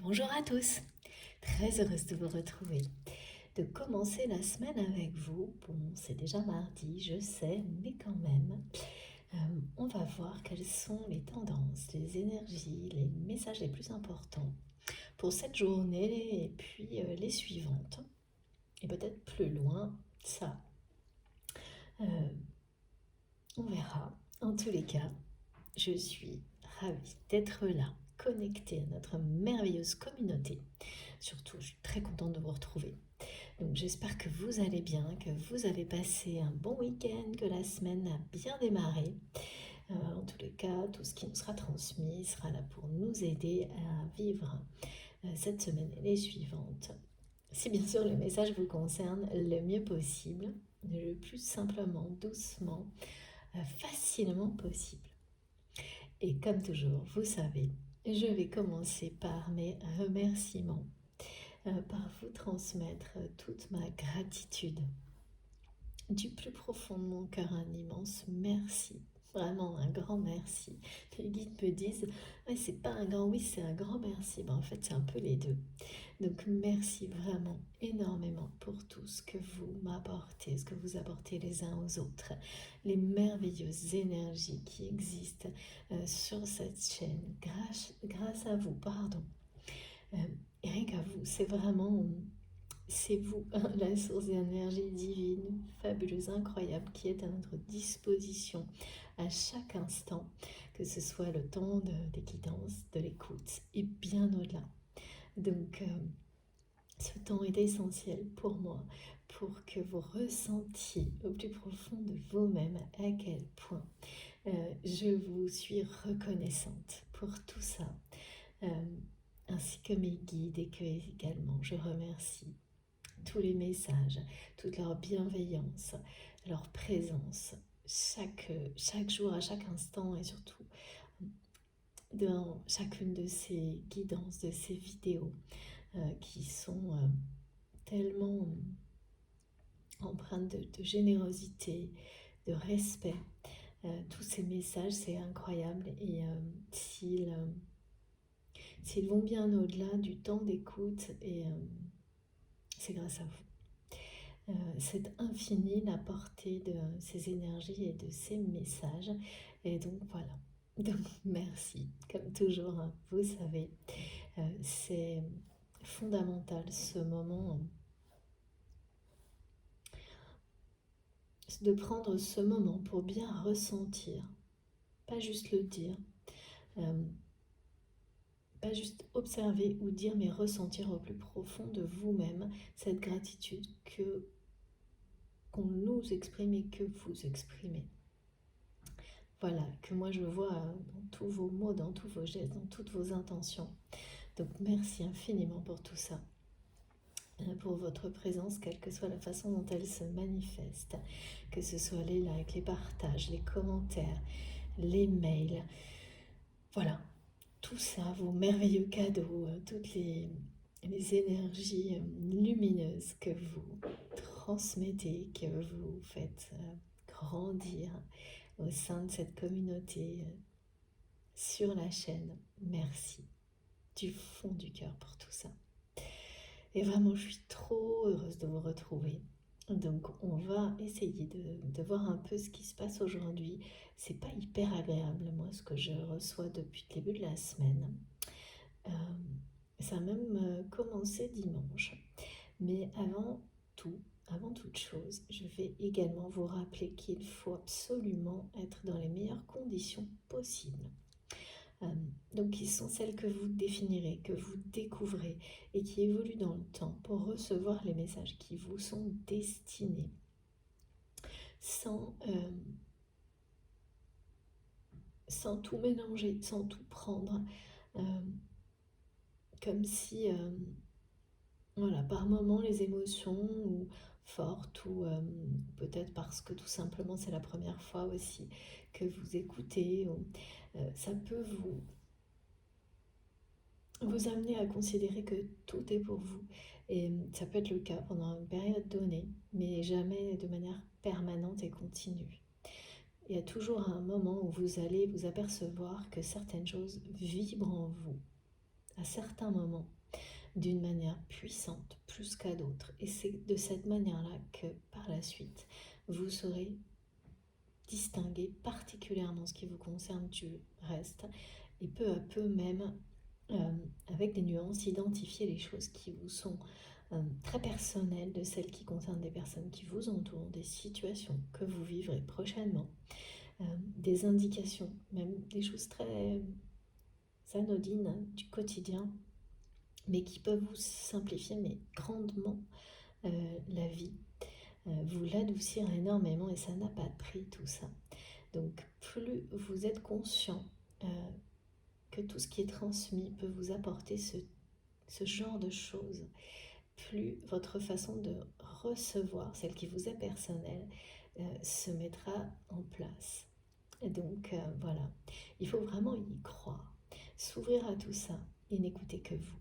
Bonjour à tous, très heureuse de vous retrouver, de commencer la semaine avec vous. Bon, c'est déjà mardi, je sais, mais quand même, on va voir quelles sont les tendances, les énergies, les messages les plus importants pour cette journée et puis les suivantes. Et peut-être plus loin, ça, euh, on verra. En tous les cas, je suis ravie d'être là, connectée à notre merveilleuse communauté. Surtout, je suis très contente de vous retrouver. Donc j'espère que vous allez bien, que vous avez passé un bon week-end, que la semaine a bien démarré. En tous les cas, tout ce qui nous sera transmis sera là pour nous aider à vivre cette semaine et les suivantes. Si bien sûr le message vous concerne le mieux possible, le plus simplement, doucement, facilement possible. Et comme toujours, vous savez, je vais commencer par mes remerciements, par vous transmettre toute ma gratitude. Du plus profond de mon cœur, un immense merci. Vraiment un grand merci. Les guides me disent, ouais, c'est pas un grand oui, c'est un grand merci. Ben, en fait, c'est un peu les deux. Donc, merci vraiment énormément pour tout ce que vous m'apportez, ce que vous apportez les uns aux autres, les merveilleuses énergies qui existent sur cette chaîne. Grâce à vous, pardon. Et rien qu'à vous, c'est vous, la source d'énergie divine, fabuleuse, incroyable, qui est à notre disposition à chaque instant, que ce soit le temps des guidances, de l'écoute et bien au-delà. Donc, ce temps est essentiel pour moi, pour que vous ressentiez au plus profond de vous-même à quel point je vous suis reconnaissante pour tout ça, euh, ainsi que mes guides et que également je remercie tous les messages, toute leur bienveillance, leur présence, chaque jour, à chaque instant et surtout dans chacune de ces guidances, de ces vidéos qui sont tellement empreintes de générosité, de respect. Tous ces messages, c'est incroyable et s'ils vont bien au-delà du temps d'écoute et c'est grâce à vous. C'est infini la portée de ces énergies et de ces messages. Et donc voilà. Donc merci. Comme toujours, hein, vous savez, c'est fondamental ce moment de prendre ce moment pour bien ressentir, pas juste le dire, euh, pas juste observer ou dire, mais ressentir au plus profond de vous-même cette gratitude qu'on nous exprime et que vous exprimez. Voilà, que moi je vois dans tous vos mots, dans tous vos gestes, dans toutes vos intentions. Donc merci infiniment pour tout ça, pour votre présence, quelle que soit la façon dont elle se manifeste, que ce soit les likes, les partages, les commentaires, les mails. Voilà, tout ça, vos merveilleux cadeaux, toutes les énergies lumineuses que vous transmettez, que vous faites grandir au sein de cette communauté sur la chaîne. Merci du fond du cœur pour tout ça. Et vraiment, je suis trop heureuse de vous retrouver. Donc, on va essayer de voir un peu ce qui se passe aujourd'hui. C'est pas hyper agréable, moi, ce que je reçois depuis le début de la semaine. Ça a même commencé dimanche. Mais avant toute chose, je vais également vous rappeler qu'il faut absolument être dans les meilleures conditions possibles. Donc qui sont celles que vous définirez, que vous découvrez et qui évoluent dans le temps pour recevoir les messages qui vous sont destinés sans tout mélanger, sans tout prendre, comme si voilà, par moments les émotions ou fortes ou peut-être parce que tout simplement c'est la première fois aussi que vous écoutez, ça peut vous amener à considérer que tout est pour vous. Et ça peut être le cas pendant une période donnée, mais jamais de manière permanente et continue. Il y a toujours un moment où vous allez vous apercevoir que certaines choses vibrent en vous à certains moments d'une manière puissante plus qu'à d'autres. Et c'est de cette manière-là que par la suite, vous saurez distinguer particulièrement ce qui vous concerne du reste et peu à peu même avec des nuances, identifier les choses qui vous sont très personnelles de celles qui concernent des personnes qui vous entourent, des situations que vous vivrez prochainement, des indications, même des choses très anodines du quotidien, mais qui peuvent vous simplifier mais grandement la vie, vous l'adoucir énormément et ça n'a pas de prix tout ça. Donc plus vous êtes conscient que tout ce qui est transmis peut vous apporter ce genre de choses, plus votre façon de recevoir, celle qui vous est personnelle, se mettra en place. Et donc voilà, il faut vraiment y croire, s'ouvrir à tout ça et n'écouter que vous.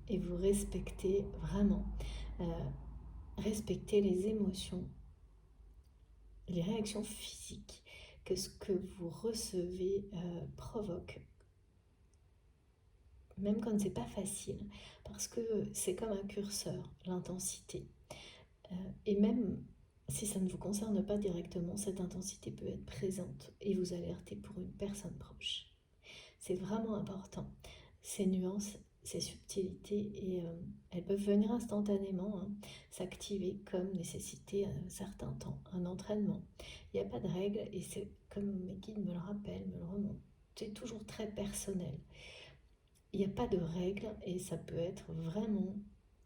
Et vous respectez vraiment, respectez les émotions, les réactions physiques que ce que vous recevez provoque, même quand c'est pas facile, parce que c'est comme un curseur, l'intensité. Et même si ça ne vous concerne pas directement, cette intensité peut être présente et vous alerter pour une personne proche. C'est vraiment important. Ces nuances, ces subtilités, et elles peuvent venir instantanément, s'activer comme nécessiter un certain temps, un entraînement. Il n'y a pas de règle et c'est comme mes guides me le rappellent, me le remontent. C'est toujours très personnel. Il n'y a pas de règle et ça peut être vraiment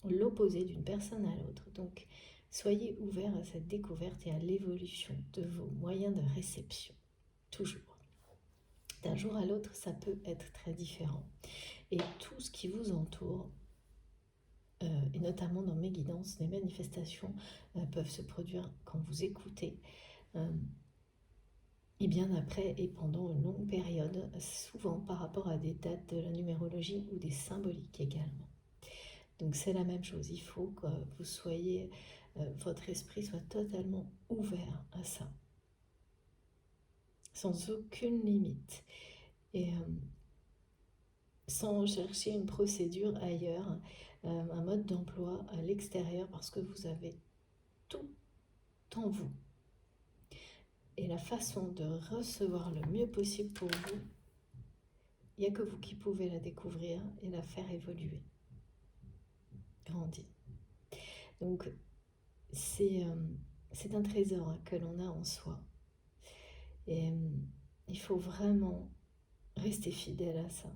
l'opposé d'une personne à l'autre. Donc, soyez ouverts à cette découverte et à l'évolution de vos moyens de réception. Toujours. D'un jour à l'autre, ça peut être très différent. Et tout ce qui vous entoure, et notamment dans mes guidances, les manifestations peuvent se produire quand vous écoutez, et bien après et pendant une longue période, souvent par rapport à des dates de la numérologie ou des symboliques également. Donc c'est la même chose, il faut que vous soyez, votre esprit soit totalement ouvert à ça, sans aucune limite, et sans chercher une procédure ailleurs, un mode d'emploi à l'extérieur, parce que vous avez tout en vous. Et la façon de recevoir le mieux possible pour vous, il n'y a que vous qui pouvez la découvrir et la faire évoluer, grandir. Donc c'est un trésor que l'on a en soi. Et il faut vraiment rester fidèle à ça.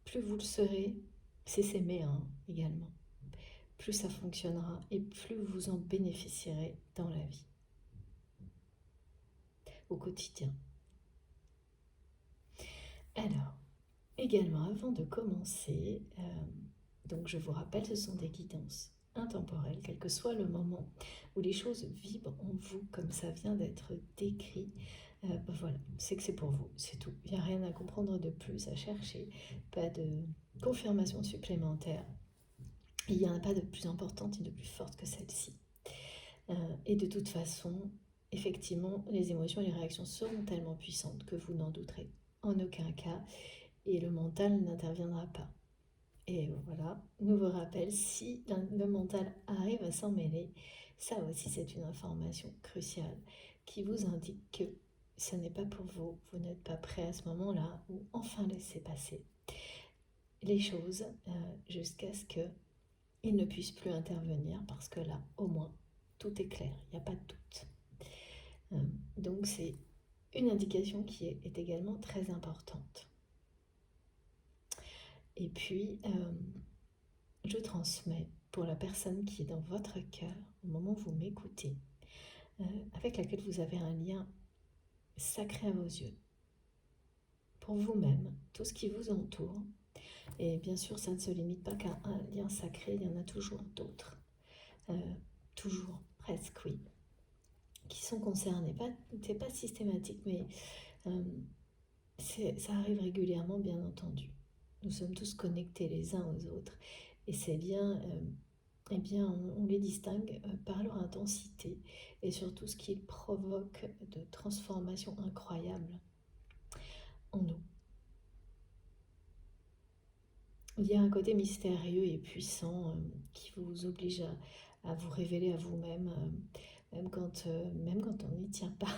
Plus vous le serez, c'est s'aimer également, plus ça fonctionnera et plus vous en bénéficierez dans la vie, au quotidien. Alors, également, avant de commencer, donc je vous rappelle, ce sont des guidances intemporelles, quel que soit le moment où les choses vibrent en vous, comme ça vient d'être décrit. Voilà, c'est que c'est pour vous, c'est tout. Il n'y a rien à comprendre de plus, à chercher, pas de confirmation supplémentaire. Il n'y en a pas de plus importante et de plus forte que celle-ci. Et de toute façon, effectivement, les émotions et les réactions seront tellement puissantes que vous n'en douterez en aucun cas et le mental n'interviendra pas. Et voilà, nouveau rappel, si le mental arrive à s'en mêler, ça aussi c'est une information cruciale qui vous indique que ce n'est pas pour vous, vous n'êtes pas prêt à ce moment-là, ou enfin laissez passer les choses jusqu'à ce qu'il ne puisse plus intervenir, parce que là, au moins, tout est clair, il n'y a pas de doute. Donc c'est une indication qui est également très importante. Et puis, je transmets pour la personne qui est dans votre cœur, au moment où vous m'écoutez, avec laquelle vous avez un lien sacré à vos yeux, pour vous-même, tout ce qui vous entoure. Et bien sûr, ça ne se limite pas qu'à un lien sacré, il y en a toujours d'autres. Toujours, presque, oui, qui sont concernés. C'est pas systématique, mais ça arrive régulièrement, bien entendu. Nous sommes tous connectés les uns aux autres. Et ces liens, eh bien, on les distingue par leur intensité et surtout ce qu'ils provoquent de transformations incroyables en nous. il y a un côté mystérieux et puissant qui vous oblige à vous révéler à vous-même, même quand on n'y tient pas.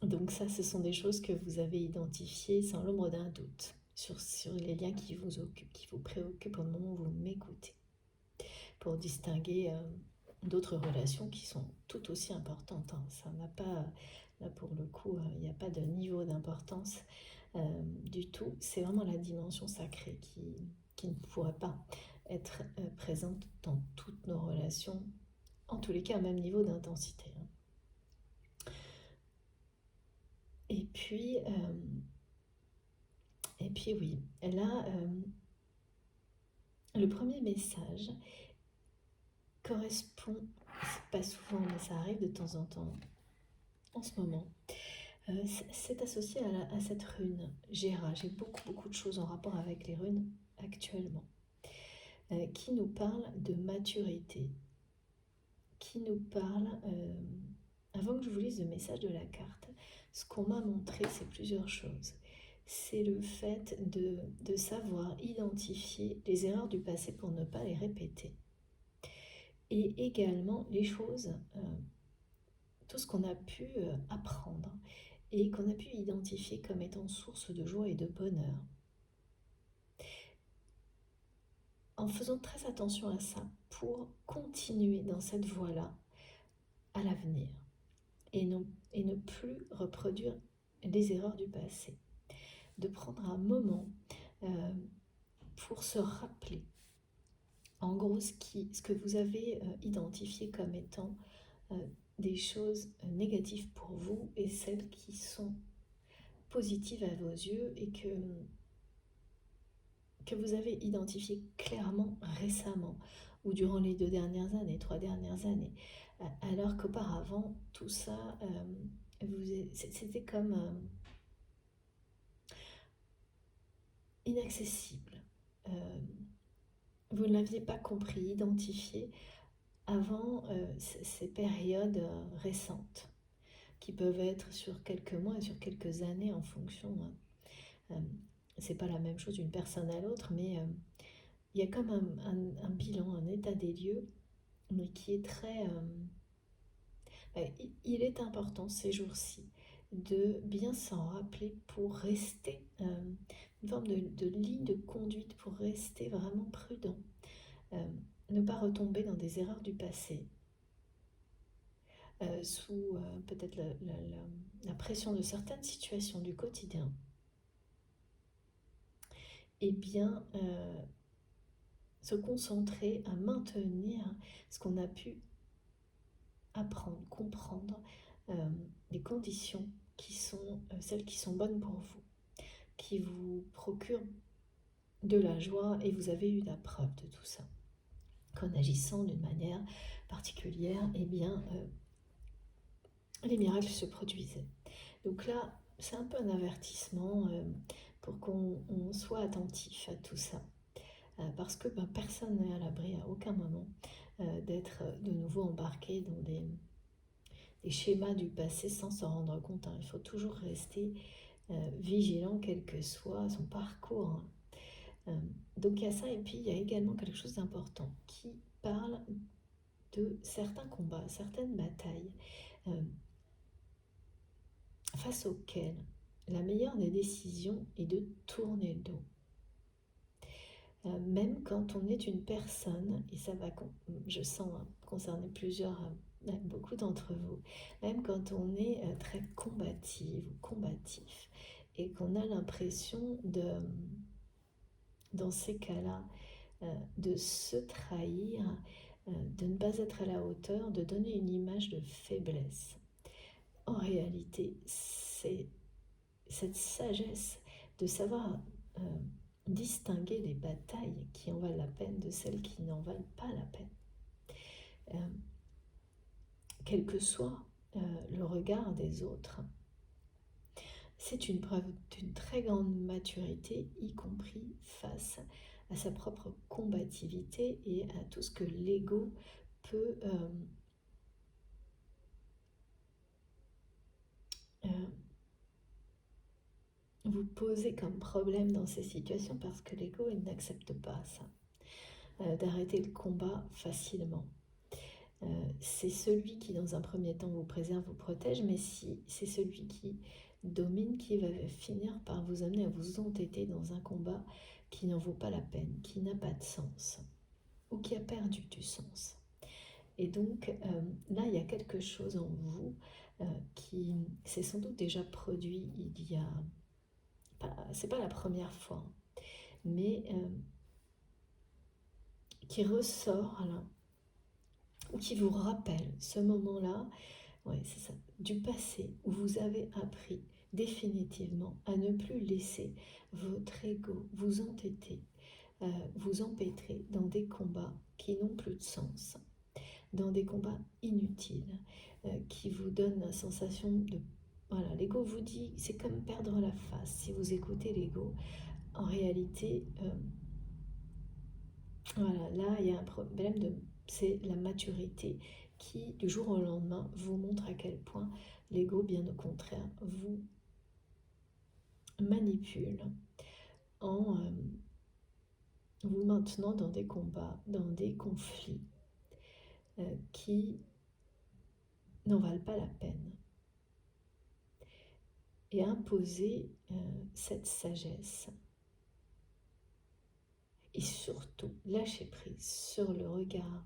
Donc ça, ce sont des choses que vous avez identifiées sans l'ombre d'un doute sur les liens qui vous occupent, qui vous préoccupent au moment où vous m'écoutez, pour distinguer d'autres relations qui sont tout aussi importantes. Hein. Ça n'a pas, là pour le coup, il n'y a pas de niveau d'importance du tout. C'est vraiment la dimension sacrée qui ne pourrait pas être présente dans toutes nos relations, en tous les cas au même niveau d'intensité. Hein. Et puis, oui, là, le premier message correspond, c'est pas souvent, mais ça arrive de temps en temps, en ce moment, c'est associé à cette rune, Gera. J'ai beaucoup de choses en rapport avec les runes actuellement, qui nous parle de maturité, qui nous parle, avant que je vous lise le message de la carte, ce qu'on m'a montré, c'est plusieurs choses. C'est le fait de savoir identifier les erreurs du passé pour ne pas les répéter. Et également les choses, tout ce qu'on a pu apprendre et qu'on a pu identifier comme étant source de joie et de bonheur. En faisant très attention à ça pour continuer dans cette voie-là à l'avenir et ne plus reproduire les erreurs du passé. De prendre un moment pour se rappeler en gros ce que vous avez identifié comme étant des choses négatives pour vous et celles qui sont positives à vos yeux et que vous avez identifiées clairement récemment ou durant les 2 dernières années, 3 dernières années, alors qu'auparavant tout ça c'était comme inaccessible. Vous ne l'aviez pas compris, identifié avant ces périodes récentes, qui peuvent être sur quelques mois et sur quelques années en fonction. C'est pas la même chose d'une personne à l'autre, mais il y a comme un bilan, un état des lieux, mais qui est très... il est important ces jours-ci de bien s'en rappeler pour rester une forme de ligne de conduite, pour rester vraiment prudent, ne pas retomber dans des erreurs du passé, sous peut-être la pression de certaines situations du quotidien, et bien se concentrer à maintenir ce qu'on a pu apprendre, comprendre, les conditions qui sont celles qui sont bonnes pour vous, qui vous procurent de la joie, et vous avez eu la preuve de tout ça, qu'en agissant d'une manière particulière, eh bien, les miracles se produisaient. Donc là, c'est un peu un avertissement pour qu'on soit attentif à tout ça. Parce que personne n'est à l'abri à aucun moment d'être de nouveau embarqué dans des schémas du passé sans s'en rendre compte. Hein. Il faut toujours rester vigilant, quel que soit son parcours. Hein. Donc il y a ça, et puis il y a également quelque chose d'important qui parle de certains combats, certaines batailles face auxquelles la meilleure des décisions est de tourner le dos. Même quand on est une personne, et ça va, je sens, concerner beaucoup d'entre vous, même quand on est très combative ou combatif, et qu'on a l'impression dans ces cas-là, de se trahir, de ne pas être à la hauteur, de donner une image de faiblesse. En réalité, c'est cette sagesse de savoir distinguer les batailles qui en valent la peine de celles qui n'en valent pas la peine. Quel que soit le regard des autres, c'est une preuve d'une très grande maturité, y compris face à sa propre combativité et à tout ce que l'ego peut vous posez comme problème dans ces situations parce que l'ego, il n'accepte pas ça, d'arrêter le combat facilement. C'est celui qui, dans un premier temps, vous préserve, vous protège, mais si c'est celui qui domine, qui va finir par vous amener à vous entêter dans un combat qui n'en vaut pas la peine, qui n'a pas de sens, ou qui a perdu du sens. Et donc, là, il y a quelque chose en vous qui s'est sans doute déjà produit il y a... C'est pas la première fois, mais qui ressort là, ou qui vous rappelle ce moment-là, ouais, c'est ça, du passé, où vous avez appris définitivement à ne plus laisser votre ego vous entêter, vous empêtrer dans des combats qui n'ont plus de sens, dans des combats inutiles, qui vous donnent la sensation de... Voilà, l'ego vous dit, c'est comme perdre la face. Si vous écoutez l'ego, en réalité, voilà, là, il y a un problème de... C'est la maturité qui, du jour au lendemain, vous montre à quel point l'ego, bien au contraire, vous manipule en vous maintenant dans des combats, dans des conflits qui n'en valent pas la peine. Et imposer cette sagesse. Et surtout, lâcher prise sur le regard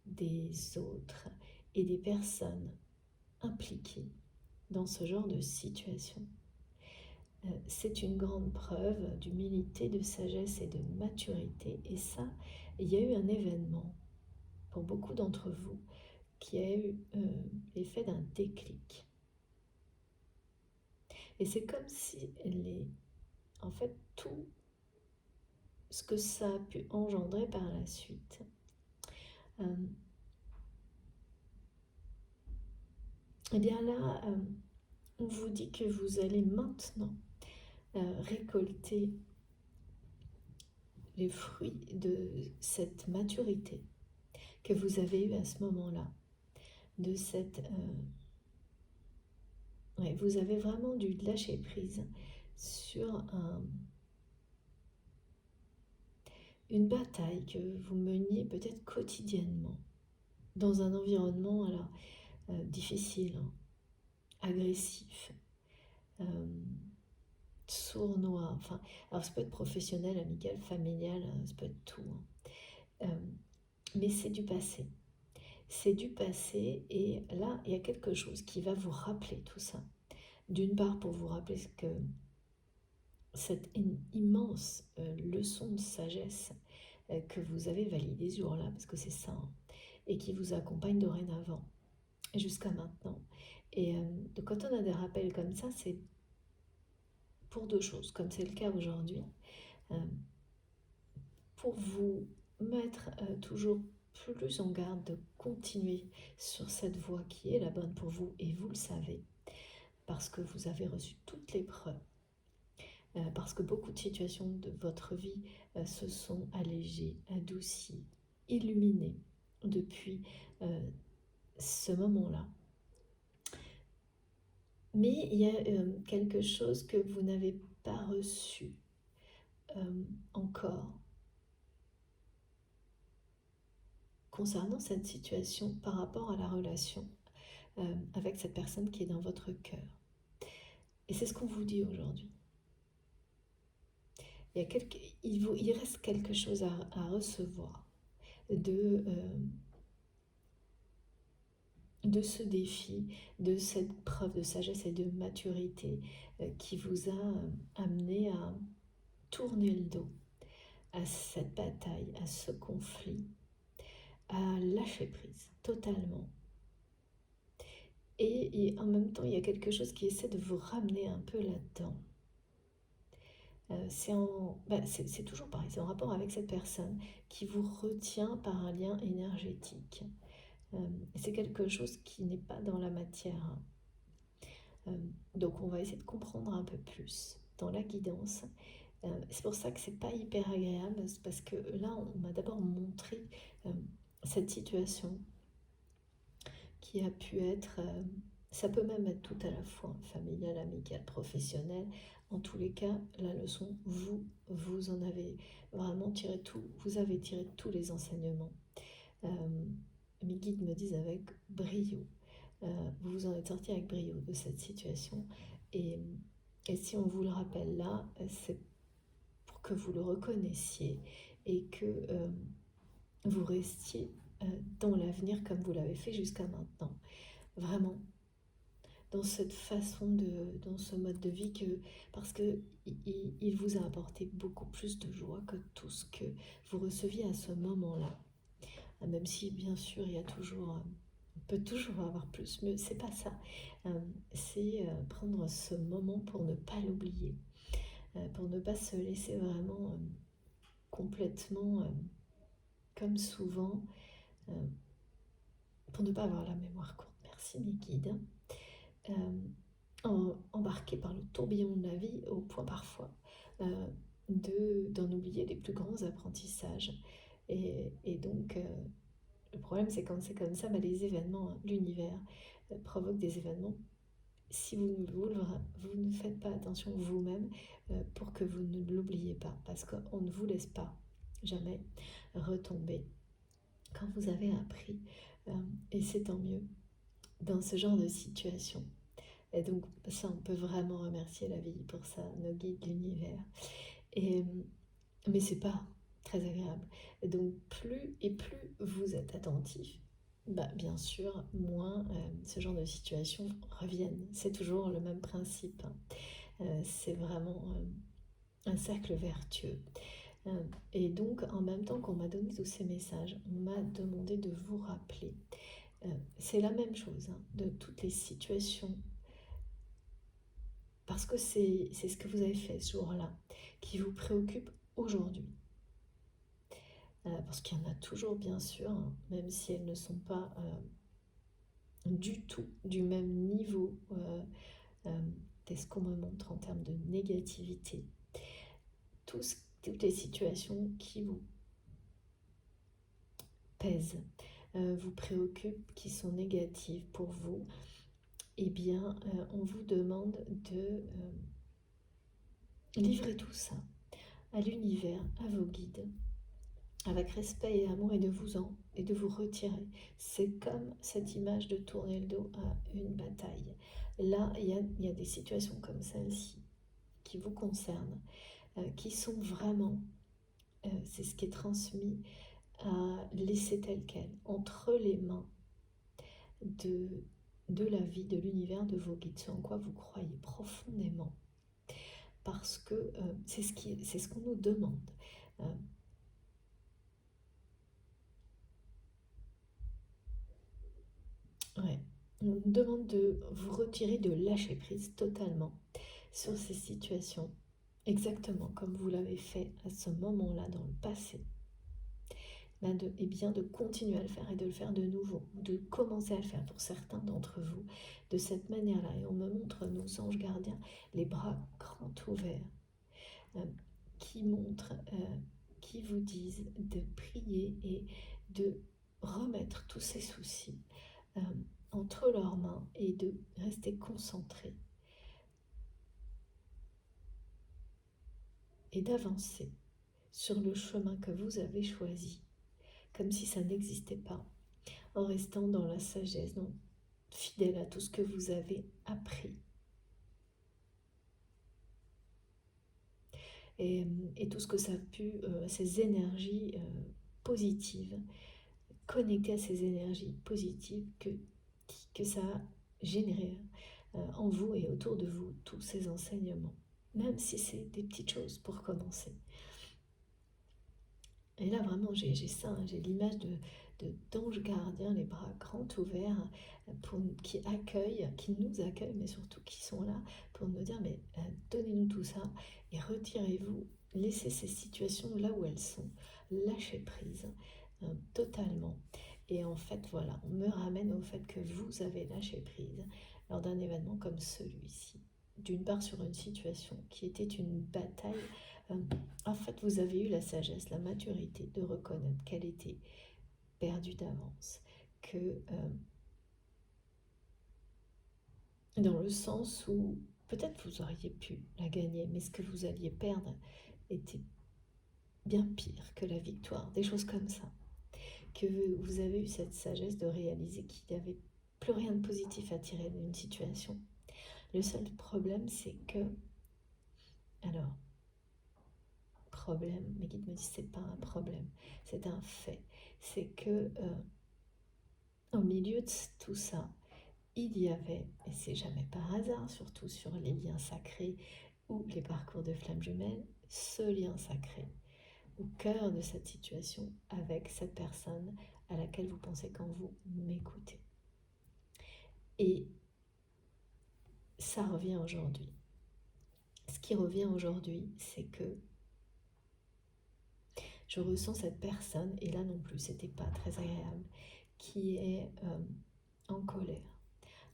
des autres et des personnes impliquées dans ce genre de situation. C'est une grande preuve d'humilité, de sagesse et de maturité. Et ça, il y a eu un événement pour beaucoup d'entre vous qui a eu l'effet d'un déclic. Et c'est comme si en fait, tout ce que ça a pu engendrer par la suite. Et bien là, on vous dit que vous allez maintenant récolter les fruits de cette maturité que vous avez eue à ce moment-là, de cette... ouais, vous avez vraiment dû lâcher prise sur une bataille que vous meniez peut-être quotidiennement, dans un environnement alors, difficile, hein, agressif, sournois, enfin, alors ça peut être professionnel, amical, familial, ça peut être tout, hein. Mais c'est du passé. C'est du passé et là, il y a quelque chose qui va vous rappeler tout ça. D'une part, pour vous rappeler que cette immense leçon de sagesse que vous avez validée ce jour-là, parce que c'est ça, hein, et qui vous accompagne dorénavant, jusqu'à maintenant. Et donc quand on a des rappels comme ça, c'est pour deux choses, comme c'est le cas aujourd'hui, pour vous mettre toujours plus en garde de continuer sur cette voie qui est la bonne pour vous, et vous le savez, parce que vous avez reçu toutes les preuves, parce que beaucoup de situations de votre vie se sont allégées, adoucies, illuminées depuis ce moment-là. Mais il y a quelque chose que vous n'avez pas reçu encore concernant cette situation par rapport à la relation avec cette personne qui est dans votre cœur. Et c'est ce qu'on vous dit aujourd'hui. Il reste quelque chose à recevoir de ce défi, de cette preuve de sagesse et de maturité qui vous a amené à tourner le dos à cette bataille, à ce conflit, à lâcher prise totalement. Et en même temps, il y a quelque chose qui essaie de vous ramener un peu là-dedans. C'est toujours pareil, c'est en rapport avec cette personne qui vous retient par un lien énergétique. C'est quelque chose qui n'est pas dans la matière. Donc on va essayer de comprendre un peu plus dans la guidance. C'est pour ça que c'est pas hyper agréable, parce que là on m'a d'abord montré cette situation qui a pu être, ça peut même être tout à la fois familial, amical, professionnel, En tous les cas, la leçon, vous en avez vraiment tiré tout, vous avez tiré tous les enseignements. Mes guides me disent avec brio. Vous vous en êtes sorti avec brio de cette situation. Et, et si on vous le rappelle là, c'est pour que vous le reconnaissiez et que vous restiez dans l'avenir comme vous l'avez fait jusqu'à maintenant. Vraiment, dans cette façon dans ce mode de vie, parce que il vous a apporté beaucoup plus de joie que tout ce que vous receviez à ce moment-là. Même si, bien sûr, il y a toujours, on peut toujours avoir plus, mais c'est pas ça. C'est prendre ce moment pour ne pas l'oublier, pour ne pas se laisser vraiment complètement, comme souvent, pour ne pas avoir la mémoire courte. Merci mes guides. Embarqué par le tourbillon de la vie au point parfois d'en oublier les plus grands apprentissages. Et donc, le problème, c'est quand c'est comme ça, les événements, l'univers provoque des événements. Si vous ne faites pas attention vous-même pour que vous ne l'oubliez pas, parce qu'on ne vous laisse pas jamais retomber quand vous avez appris, et c'est tant mieux, dans ce genre de situation. Et donc ça, on peut vraiment remercier la vie pour ça, nos guides, l'univers. Mais c'est pas très agréable. Et donc plus vous êtes attentif, bien sûr, moins ce genre de situations reviennent. C'est toujours le même principe. C'est vraiment un cercle vertueux. Et donc, en même temps qu'on m'a donné tous ces messages, on m'a demandé de vous rappeler. C'est la même chose, de toutes les situations, parce que c'est ce que vous avez fait ce jour-là, qui vous préoccupe aujourd'hui. Parce qu'il y en a toujours, bien sûr, même si elles ne sont pas du tout du même niveau de ce qu'on me montre en termes de négativité. Toutes les situations qui vous pèsent, vous préoccupent, qui sont négatives pour vous, eh bien, on vous demande de livrer tout ça à l'univers, à vos guides, avec respect et amour, et de vous retirer. C'est comme cette image de tourner le dos à une bataille. Là, il y a des situations comme celle-ci qui vous concernent, qui sont vraiment, c'est ce qui est transmis, à laisser tel quel, entre les mains de la vie, de l'univers, de vos guides, ce en quoi vous croyez profondément. Parce que c'est ce qu'on nous demande. On nous demande de vous retirer, de lâcher prise totalement sur ces situations, exactement comme vous l'avez fait à ce moment-là dans le passé. Et bien de continuer à le faire et de le faire de nouveau, de commencer à le faire pour certains d'entre vous de cette manière-là. Et on me montre nos anges gardiens, les bras grands ouverts, qui montrent, qui vous disent de prier et de remettre tous ces soucis entre leurs mains et de rester concentré et d'avancer sur le chemin que vous avez choisi, comme si ça n'existait pas, en restant dans la sagesse, fidèle à tout ce que vous avez appris. Et tout ce que ça a pu, ces énergies positives, connectées à ces énergies positives que ça a généré en vous et autour de vous, tous ces enseignements, même si c'est des petites choses pour commencer. Et là, vraiment, j'ai ça, j'ai l'image d'anges gardiens, les bras grands ouverts, qui nous accueillent, mais surtout qui sont là pour nous dire, mais donnez-nous tout ça et retirez-vous, laissez ces situations là où elles sont, lâchez prise totalement. Et en fait, voilà, on me ramène au fait que vous avez lâché prise lors d'un événement comme celui-ci. D'une part sur une situation qui était une bataille, en fait vous avez eu la sagesse, la maturité de reconnaître qu'elle était perdue d'avance, que dans le sens où peut-être vous auriez pu la gagner, mais ce que vous alliez perdre était bien pire que la victoire, des choses comme ça. Que vous avez eu cette sagesse de réaliser qu'il n'y avait plus rien de positif à tirer d'une situation. Le seul problème, c'est que... Alors, problème, mes guides me disent c'est pas un problème, c'est un fait. C'est que au milieu de tout ça, il y avait, et c'est jamais par hasard, surtout sur les liens sacrés ou les parcours de flammes jumelles, ce lien sacré au cœur de cette situation avec cette personne à laquelle vous pensez quand vous m'écoutez. Et ça revient aujourd'hui. Ce qui revient aujourd'hui, c'est que je ressens cette personne, et là non plus, c'était pas très agréable, qui est en colère.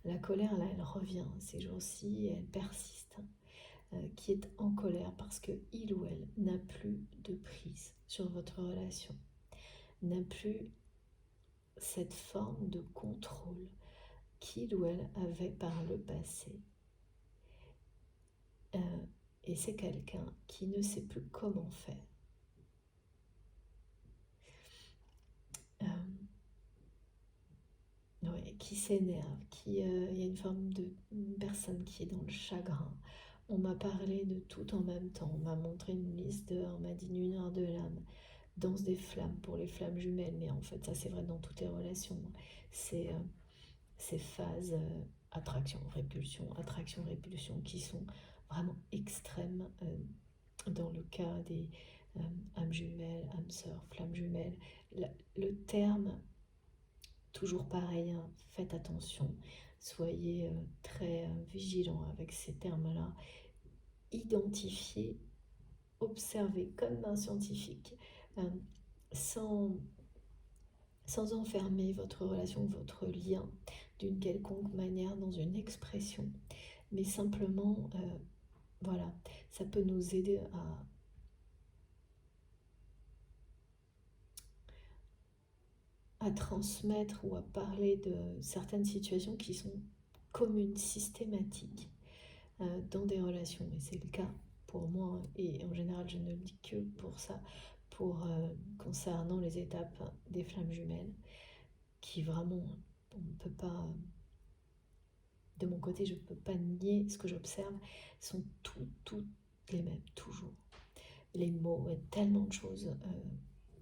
La colère, là, elle revient ces jours-ci, elle persiste, qui est en colère parce que il ou elle n'a plus de prise sur votre relation, n'a plus cette forme de contrôle qu'il ou elle avait par le passé. Et c'est quelqu'un qui ne sait plus comment faire. Ouais, qui s'énerve, il y a une forme de une personne qui est dans le chagrin. On m'a parlé de tout en même temps, on m'a montré une liste on m'a dit une heure de l'âme, danse des flammes pour les flammes jumelles, mais en fait ça c'est vrai dans toutes les relations, c'est ces phases attraction, répulsion qui sont vraiment extrêmes dans le cas des âmes jumelles, âmes sœurs, flammes jumelles. Le terme toujours pareil, hein, faites attention, soyez très vigilants avec ces termes-là. Identifiez, observez comme un scientifique, euh, sans, sans enfermer votre relation, votre lien d'une quelconque manière dans une expression, mais simplement, voilà, ça peut nous aider à transmettre ou à parler de certaines situations qui sont communes, systématiques dans des relations. Et c'est le cas pour moi, et en général je ne le dis que pour ça, concernant les étapes des flammes jumelles, qui vraiment, on ne peut pas, de mon côté, je ne peux pas nier ce que j'observe, sont toutes les mêmes, toujours. Les mots, et tellement de choses,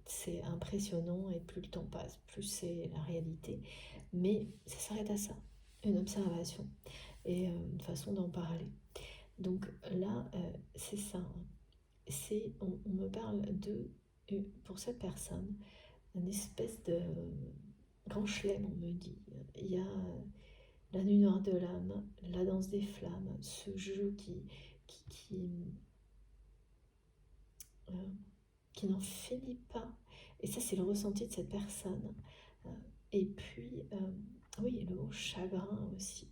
c'est impressionnant, et plus le temps passe, plus c'est la réalité. Mais ça s'arrête à ça, une observation et une façon d'en parler. Donc là, c'est ça. On me parle de, pour cette personne, une espèce de grand chelem, on me dit. Il y a la nuit noire de l'âme, la danse des flammes, ce jeu euh, qui n'en finit pas. Et ça, c'est le ressenti de cette personne. Et puis, oui, le mot chagrin aussi.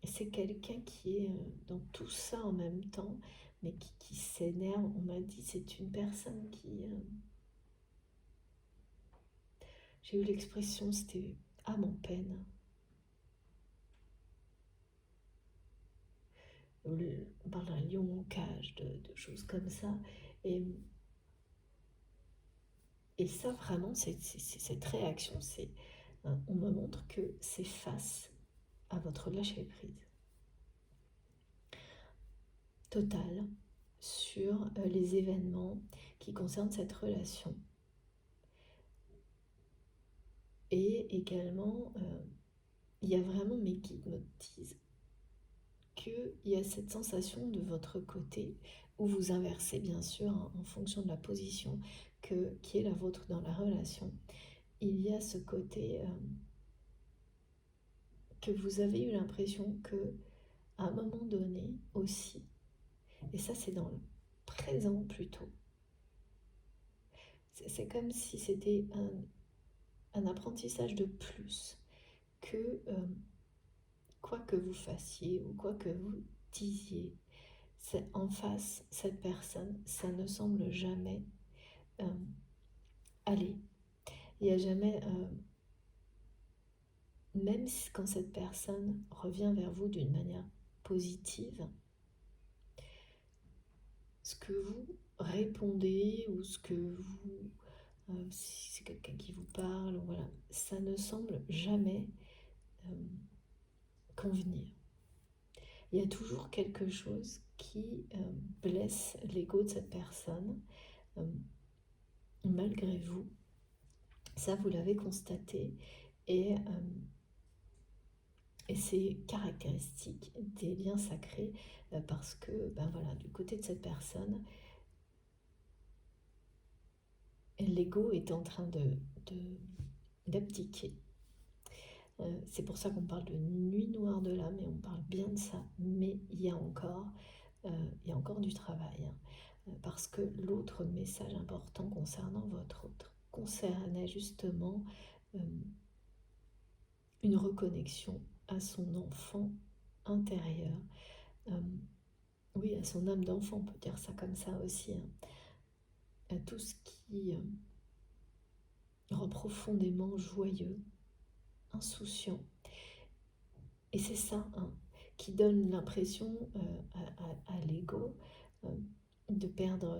C'est quelqu'un qui est dans tout ça en même temps, mais qui s'énerve. On m'a dit c'est une personne qui... j'ai eu l'expression, c'était âme en peine. On parle d'un lion en cage, de choses comme ça. Et ça, vraiment, c'est cette réaction, on me montre que c'est face à votre lâcher-prise total sur les événements qui concernent cette relation. Et également, il y a vraiment, mes guides me disent qu'il y a cette sensation de votre côté, où vous inversez bien sûr en fonction de la position qui est la vôtre dans la relation. Il y a ce côté que vous avez eu l'impression que à un moment donné aussi, et ça c'est dans le présent plutôt, c'est comme si c'était un apprentissage de plus, que quoi que vous fassiez ou quoi que vous disiez, en face, cette personne, ça ne semble jamais aller. Il n'y a jamais même quand cette personne revient vers vous d'une manière positive, ce que vous répondez ou ce que vous, si c'est quelqu'un qui vous parle, voilà, ça ne semble jamais euh, convenir. Il y a toujours quelque chose qui blesse l'ego de cette personne, euh, malgré vous. Ça, vous l'avez constaté, et c'est caractéristique des liens sacrés, parce que, ben voilà, du côté de cette personne, l'ego est en train d'abdiquer. C'est pour ça qu'on parle de nuit noire de l'âme, et on parle bien de ça, mais il y a encore du travail, hein, parce que l'autre message important concernant votre autre concernait justement une reconnexion à son enfant intérieur, oui, à son âme d'enfant, on peut dire ça comme ça aussi, hein, à tout ce qui rend profondément joyeux, insouciant. Et c'est ça, hein, qui donne l'impression à l'ego de perdre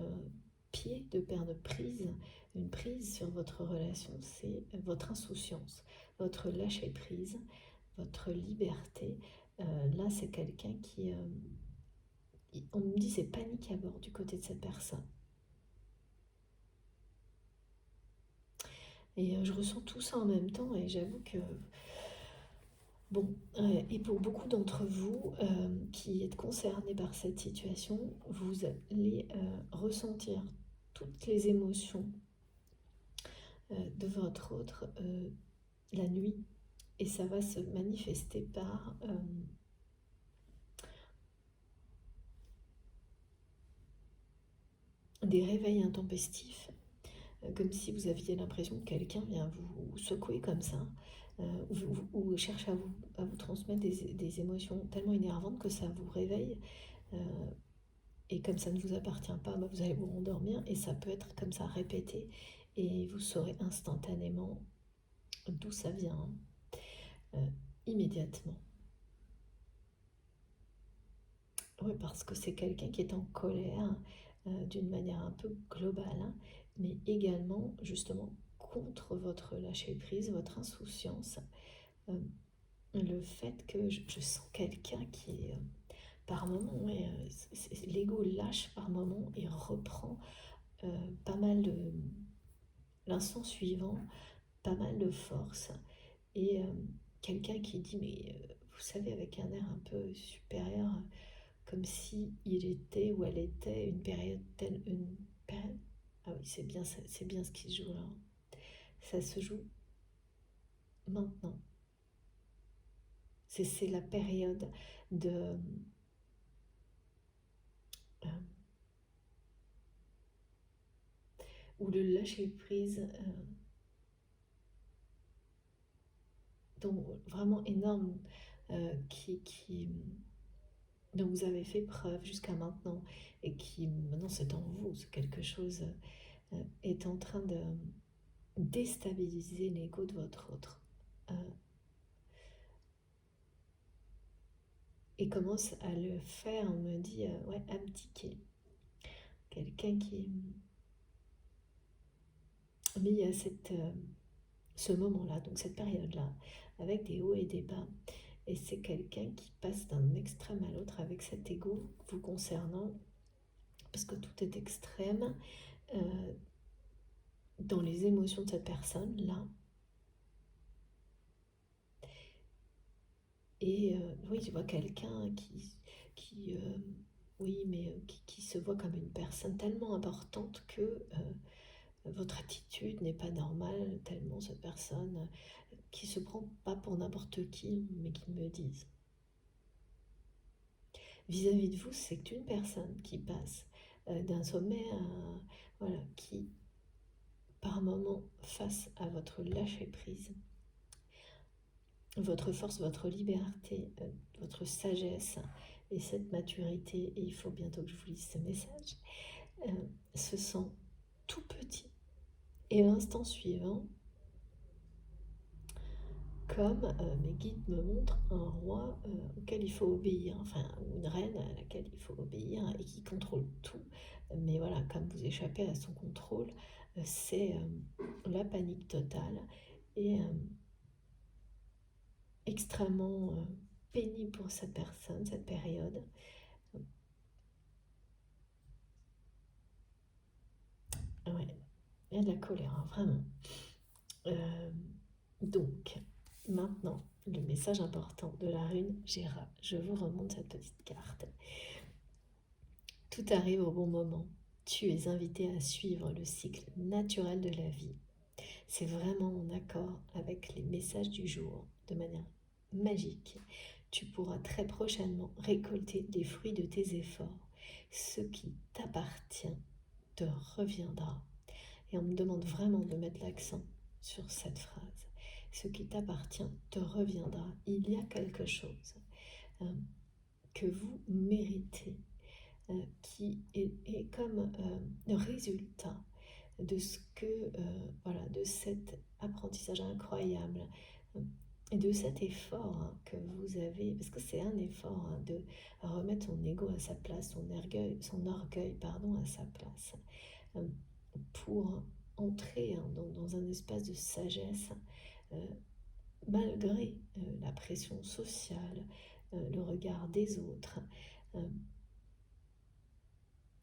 pied, de perdre prise. Une prise sur votre relation, c'est votre insouciance, votre lâcher prise, votre liberté. Là, c'est quelqu'un qui... on me dit c'est panique à bord du côté de cette personne. Et je ressens tout ça en même temps, et j'avoue que... Bon, et pour beaucoup d'entre vous qui êtes concernés par cette situation, vous allez ressentir toutes les émotions de votre autre la nuit, et ça va se manifester par des réveils intempestifs, comme si vous aviez l'impression que quelqu'un vient vous secouer comme ça, ou cherche à vous transmettre des émotions tellement énervantes que ça vous réveille. Et comme ça ne vous appartient pas, bah vous allez vous rendormir, et ça peut être comme ça répété, et vous saurez instantanément d'où ça vient, immédiatement. Oui, parce que c'est quelqu'un qui est en colère d'une manière un peu globale, hein, mais également justement contre votre lâcher-prise, votre insouciance, le fait que je sens quelqu'un qui est par moment, ouais, l'ego lâche par moment et reprend pas mal de l'instant suivant, pas mal de force, et quelqu'un qui dit, mais vous savez, avec un air un peu supérieur, comme si il était ou elle était une période telle, une période. Ah oui, c'est bien ce qui se joue là. Ça se joue maintenant. C'est la période de euh, où le lâcher prise, donc vraiment énorme, qui dont vous avez fait preuve jusqu'à maintenant, et qui maintenant c'est en vous, c'est quelque chose est en train de déstabiliser l'ego de votre autre, et commence à le faire, on me dit, ouais, abdiquer. Quelqu'un qui... Mais il y a ce moment-là, donc cette période-là, avec des hauts et des bas, et c'est quelqu'un qui passe d'un extrême à l'autre avec cet ego vous concernant, parce que tout est extrême dans les émotions de cette personne-là. Et oui, je vois quelqu'un qui oui, mais qui se voit comme une personne tellement importante que votre attitude n'est pas normale, tellement cette personne qui se prend pas pour n'importe qui, mais qui me dise. Vis-à-vis de vous, c'est une personne qui passe d'un sommet à... Voilà, qui, par moment, face à votre lâcher-prise, votre force, votre liberté, votre sagesse et cette maturité, et il faut bientôt que je vous lise ce message, se sent tout petit. Et l'instant suivant, comme mes guides me montrent un roi auquel il faut obéir, enfin, ou une reine à laquelle il faut obéir et qui contrôle tout. Mais voilà, comme vous échappez à son contrôle, c'est la panique totale et extrêmement pénible pour cette personne, cette période. Ouais, il y a de la colère, hein, vraiment. Donc, maintenant, le message important de la rune Gera. Je vous remonte cette petite carte. Tout arrive au bon moment. Tu es invité à suivre le cycle naturel de la vie. C'est vraiment en accord avec les messages du jour, de manière magique. Tu pourras très prochainement récolter les fruits de tes efforts. Ce qui t'appartient te reviendra. Et on me demande vraiment de mettre l'accent sur cette phrase. Ce qui t'appartient te reviendra. Il y a quelque chose que vous méritez, qui est comme le résultat de ce que, voilà, de cet apprentissage incroyable et de cet effort que vous avez, parce que c'est un effort de remettre son ego à sa place, son orgueil pardon, à sa place, pour entrer dans un espace de sagesse, malgré la pression sociale, le regard des autres,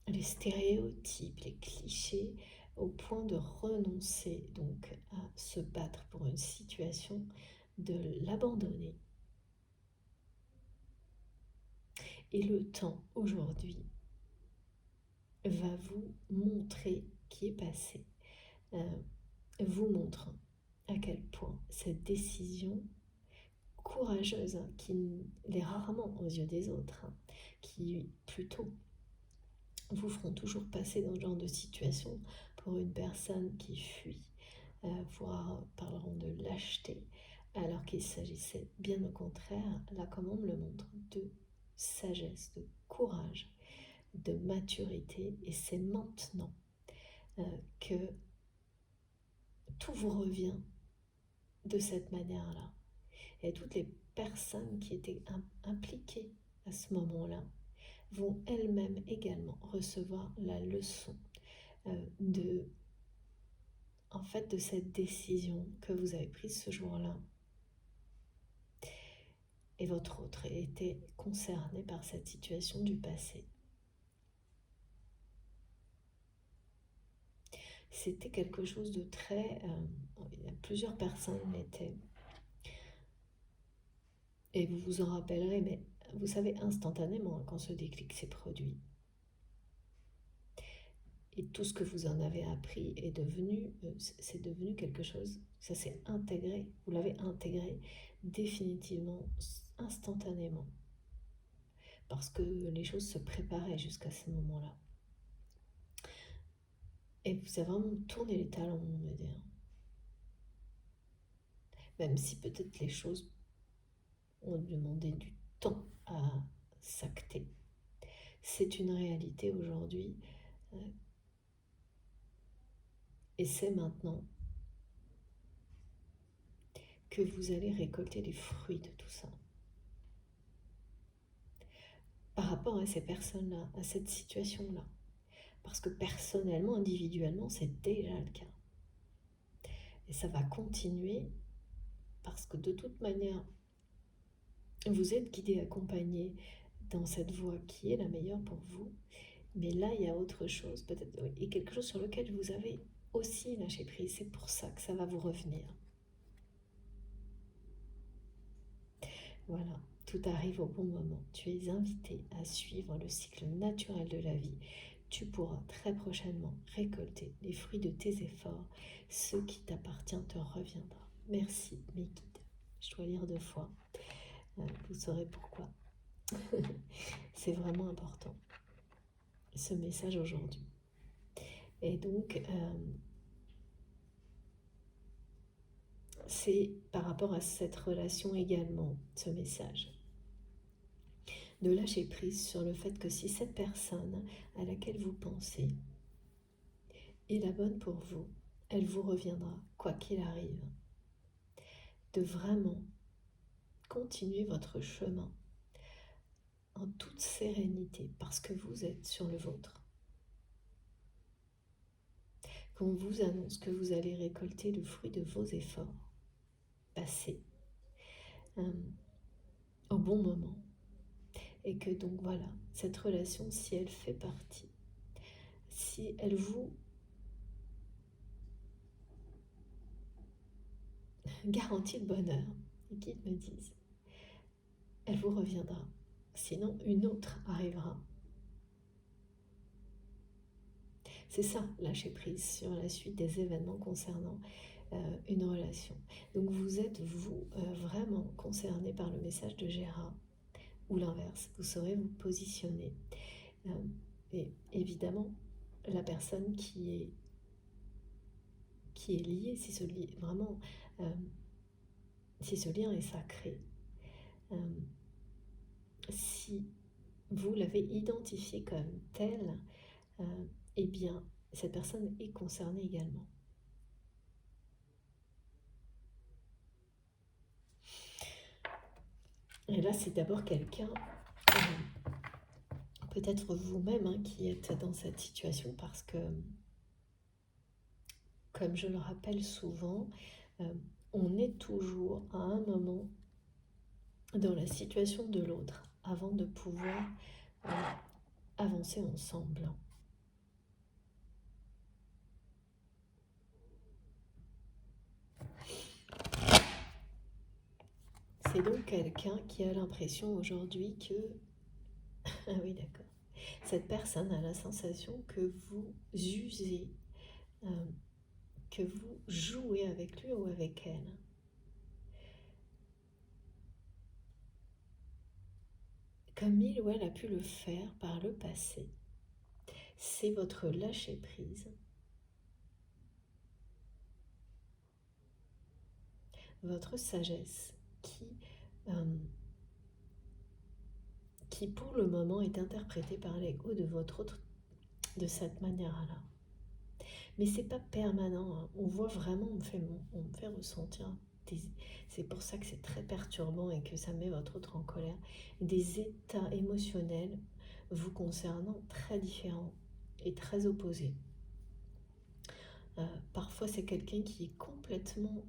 les stéréotypes, les clichés, au point de renoncer donc à se battre pour une situation, de l'abandonner. Et le temps aujourd'hui va vous montrer qui est passé, vous montre à quel point cette décision courageuse, qui l'est rarement aux yeux des autres, qui plutôt vous feront toujours passer dans ce genre de situation pour une personne qui fuit, voire parleront de lâcheté, alors qu'il s'agissait bien au contraire, là comme on me le montre, de sagesse, de courage, de maturité. Et c'est maintenant que tout vous revient de cette manière-là. Et toutes les personnes qui étaient impliquées à ce moment-là vont elles-mêmes également recevoir la leçon de cette décision que vous avez prise ce jour-là. Et votre autre était concerné par cette situation du passé. C'était quelque chose de très... plusieurs personnes l'étaient. Et vous vous en rappellerez, mais vous savez instantanément quand ce déclic s'est produit. Et tout ce que vous en avez appris est devenu, c'est devenu quelque chose, ça s'est intégré, vous l'avez intégré définitivement, instantanément. Parce que les choses se préparaient jusqu'à ce moment-là. Et vous avez vraiment tourné les talons, on va dire. Même si peut-être les choses ont demandé du temps à s'acter. C'est une réalité aujourd'hui. Et c'est maintenant que vous allez récolter les fruits de tout ça. Par rapport à ces personnes-là, à cette situation-là. Parce que personnellement, individuellement, c'est déjà le cas. Et ça va continuer parce que de toute manière, vous êtes guidé, accompagné dans cette voie qui est la meilleure pour vous. Mais là, il y a autre chose, peut-être, et quelque chose sur lequel vous avez aussi lâché prise. C'est pour ça que ça va vous revenir. Voilà, tout arrive au bon moment. Tu es invité à suivre le cycle naturel de la vie. Tu pourras très prochainement récolter les fruits de tes efforts. Ce qui t'appartient te reviendra. Merci, mes guides. Je dois lire 2 fois. Vous saurez pourquoi. C'est vraiment important, ce message aujourd'hui. Et donc, c'est par rapport à cette relation également, ce message. De lâcher prise sur le fait que si cette personne à laquelle vous pensez est la bonne pour vous, elle vous reviendra, quoi qu'il arrive. de vraiment continuer votre chemin en toute sérénité parce que vous êtes sur le vôtre. Qu'on vous annonce que vous allez récolter le fruit de vos efforts passés au bon moment. Et que donc voilà, cette relation, si elle fait partie, si elle vous garantit le bonheur, les guides me disent, elle vous reviendra. Sinon, une autre arrivera. C'est ça, lâcher prise sur la suite des événements concernant une relation. Donc vous êtes, vous, vraiment concerné par le message de Gérard, ou l'inverse, vous saurez vous positionner. Et évidemment, la personne qui est liée, si ce lien, vraiment, si ce lien est sacré, si vous l'avez identifié comme tel, eh bien, cette personne est concernée également. Et là, c'est d'abord quelqu'un, peut-être vous-même, qui êtes dans cette situation parce que, comme je le rappelle souvent, on est toujours à un moment dans la situation de l'autre avant de pouvoir avancer ensemble. C'est donc quelqu'un qui a l'impression aujourd'hui que... Ah oui, d'accord. Cette personne a la sensation que vous usez, que vous jouez avec lui ou avec elle. Comme il ou elle a pu le faire par le passé. C'est votre lâcher-prise, votre sagesse qui pour le moment est interprétée par l'ego de votre autre de cette manière-là. Mais c'est pas permanent, on voit vraiment, on me fait ressentir c'est pour ça que c'est très perturbant et que ça met votre autre en colère, des états émotionnels vous concernant très différents et très opposés. Parfois c'est quelqu'un qui est complètement,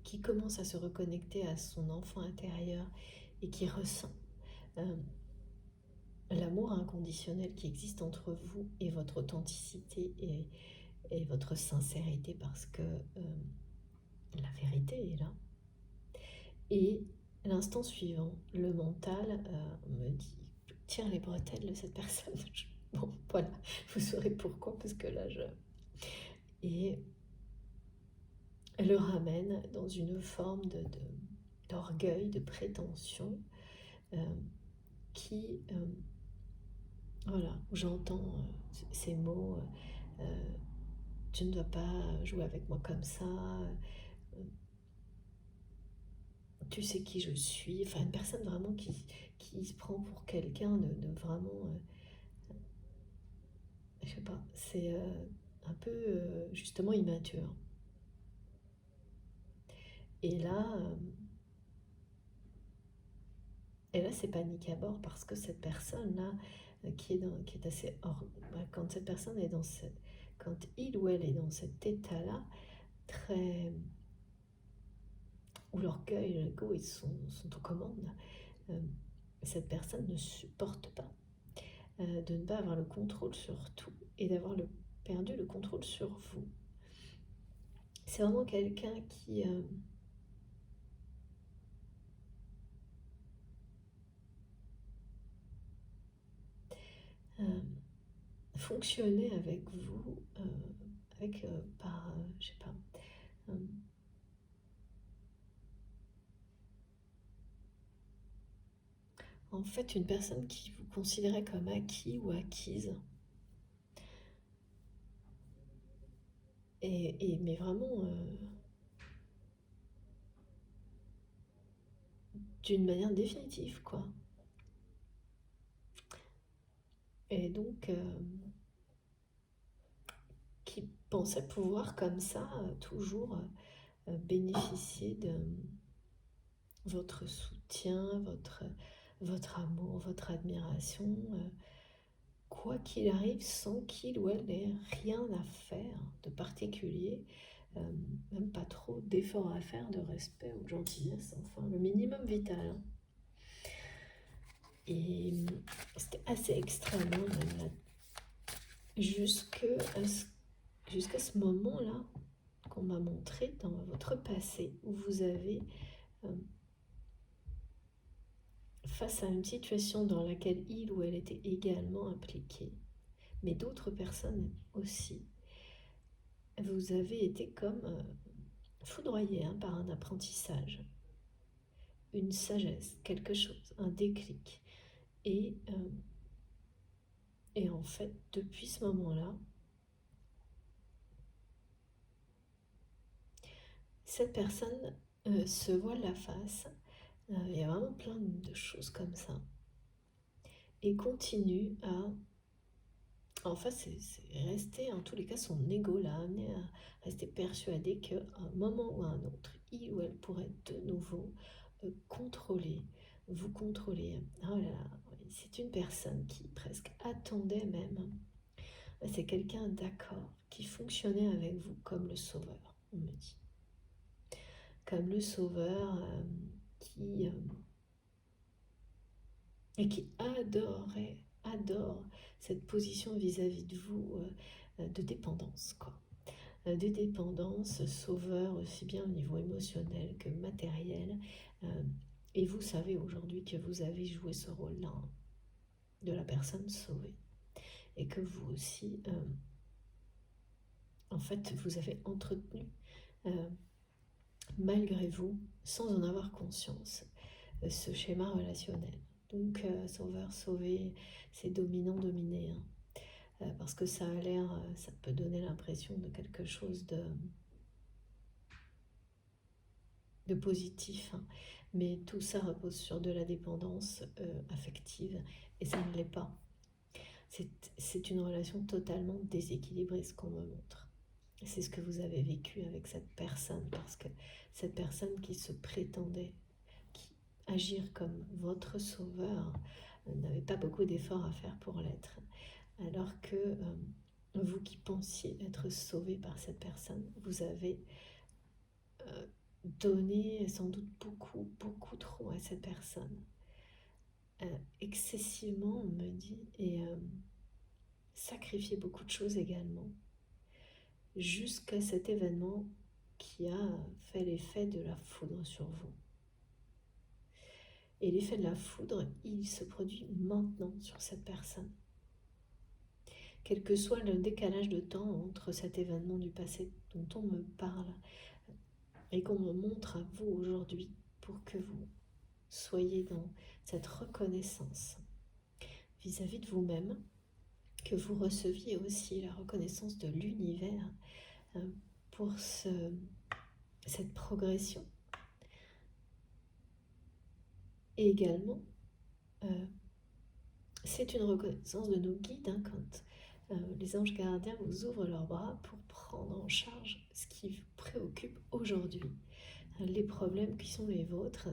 qui commence à se reconnecter à son enfant intérieur et qui ressent l'amour inconditionnel qui existe entre vous et votre authenticité et votre sincérité, parce que la vérité est là. Et l'instant suivant, le mental me dit, tire les bretelles de cette personne. Bon, voilà, vous saurez pourquoi, parce que là, Et le ramène dans une forme d'orgueil, de prétention, qui, voilà, où j'entends ces mots, tu ne dois pas jouer avec moi comme ça, tu sais qui je suis, enfin une personne vraiment qui se prend pour quelqu'un de vraiment, je sais pas, c'est un peu justement immature. Et là, c'est panique à bord parce que cette personne-là, qui est assez quand cette personne est quand il ou elle est dans cet état-là, très où l'orgueil, l'ego sont aux commandes, cette personne ne supporte pas de ne pas avoir le contrôle sur tout et d'avoir perdu le contrôle sur vous. C'est vraiment quelqu'un qui fonctionnait avec vous, je sais pas, en fait une personne qui vous considérait comme acquis ou acquise. Mais vraiment d'une manière définitive, quoi. Et donc, qui pensait pouvoir comme ça, toujours bénéficier de votre soutien, votre amour, votre admiration, quoi qu'il arrive, sans qu'il ou elle ait rien à faire de particulier, même pas trop d'efforts à faire, de respect ou de gentillesse, enfin le minimum vital. Hein. Et c'était assez extrême, hein, même là, jusqu'à ce moment-là qu'on m'a montré dans votre passé, où vous avez, face à une situation dans laquelle il ou elle était également impliqué, mais d'autres personnes aussi, vous avez été comme foudroyé par un apprentissage, une sagesse, quelque chose, un déclic. Et en fait, depuis ce moment-là, cette personne se voile la face. Il y a vraiment plein de choses comme ça. Et continue à... En fait, c'est rester, en tous les cas, son ego l'a amené à rester persuadé qu'à un moment ou à un autre, il ou elle pourrait de nouveau contrôler, vous contrôler. Oh là là, c'est une personne qui presque attendait même. C'est quelqu'un d'accord, qui fonctionnait avec vous comme le sauveur, on me dit. Comme le sauveur et qui adore cette position vis-à-vis de vous de dépendance, quoi. De dépendance, sauveur aussi bien au niveau émotionnel que matériel. Et vous savez aujourd'hui que vous avez joué ce rôle-là, hein, de la personne sauvée. Et que vous aussi, en fait, vous avez entretenu, malgré vous, sans en avoir conscience, ce schéma relationnel. Donc, sauveur, sauvé, c'est dominant, dominé. Hein. Parce que ça a l'air, ça peut donner l'impression de quelque chose de positif. Hein. Mais tout ça repose sur de la dépendance affective et ça ne l'est pas. C'est une relation totalement déséquilibrée, ce qu'on me montre. C'est ce que vous avez vécu avec cette personne, parce que cette personne qui se prétendait agir comme votre sauveur n'avait pas beaucoup d'efforts à faire pour l'être. Alors que vous qui pensiez être sauvé par cette personne, vous avez donné sans doute beaucoup trop à cette personne. Excessivement, on me dit, et sacrifié beaucoup de choses également, jusqu'à cet événement qui a fait l'effet de la foudre sur vous. Et l'effet de la foudre, il se produit maintenant sur cette personne. Quel que soit le décalage de temps entre cet événement du passé dont on me parle et qu'on me montre à vous aujourd'hui pour que vous soyez dans cette reconnaissance vis-à-vis de vous-même, que vous receviez aussi la reconnaissance de l'univers pour cette progression. Et également, c'est une reconnaissance de nos guides, hein, quand les anges gardiens vous ouvrent leurs bras pour prendre en charge ce qui vous préoccupe aujourd'hui, les problèmes qui sont les vôtres.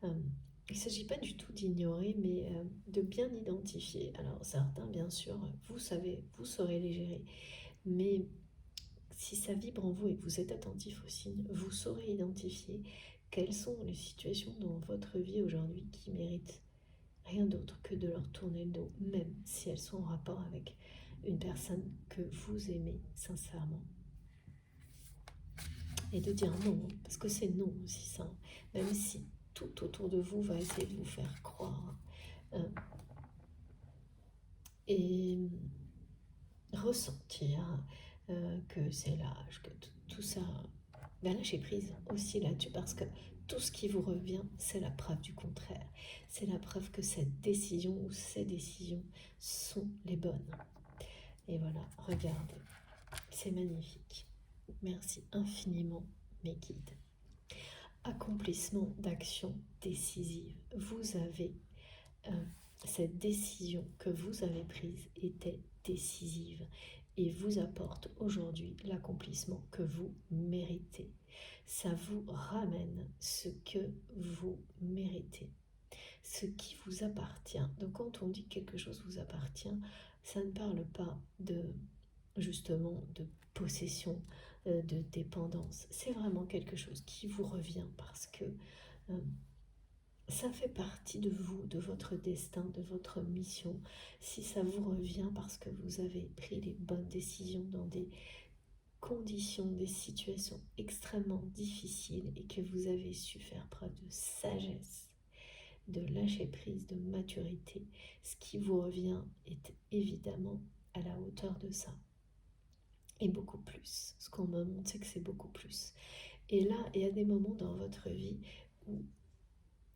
Il ne s'agit pas du tout d'ignorer, mais de bien identifier. Alors certains, bien sûr, vous saurez les gérer, mais si ça vibre en vous et que vous êtes attentif aux signes, vous saurez identifier quelles sont les situations dans votre vie aujourd'hui qui méritent rien d'autre que de leur tourner le dos, même si elles sont en rapport avec une personne que vous aimez sincèrement. Et de dire non, parce que c'est non aussi ça, même si tout autour de vous va essayer de vous faire croire. Et ressentir que c'est l'âge, que tout ça, ben lâchez prise aussi là-dessus, parce que tout ce qui vous revient, c'est la preuve du contraire. C'est la preuve que cette décision ou ces décisions sont les bonnes. Et voilà, regardez, c'est magnifique. Merci infiniment, mes guides. Accomplissement d'actions décisives. Vous avez cette décision que vous avez prise était décisive et vous apporte aujourd'hui l'accomplissement que vous méritez. Ça vous ramène ce que vous méritez, ce qui vous appartient. Donc quand on dit que quelque chose vous appartient, ça ne parle pas de justement de possession, de dépendance. C'est vraiment quelque chose qui vous revient parce que ça fait partie de vous, de votre destin, de votre mission. Si ça vous revient parce que vous avez pris les bonnes décisions dans des conditions, des situations extrêmement difficiles et que vous avez su faire preuve de sagesse, de lâcher prise, de maturité, ce qui vous revient est évidemment à la hauteur de ça. Et beaucoup plus. Ce qu'on me montre, c'est que c'est beaucoup plus. Et là, il y a des moments dans votre vie où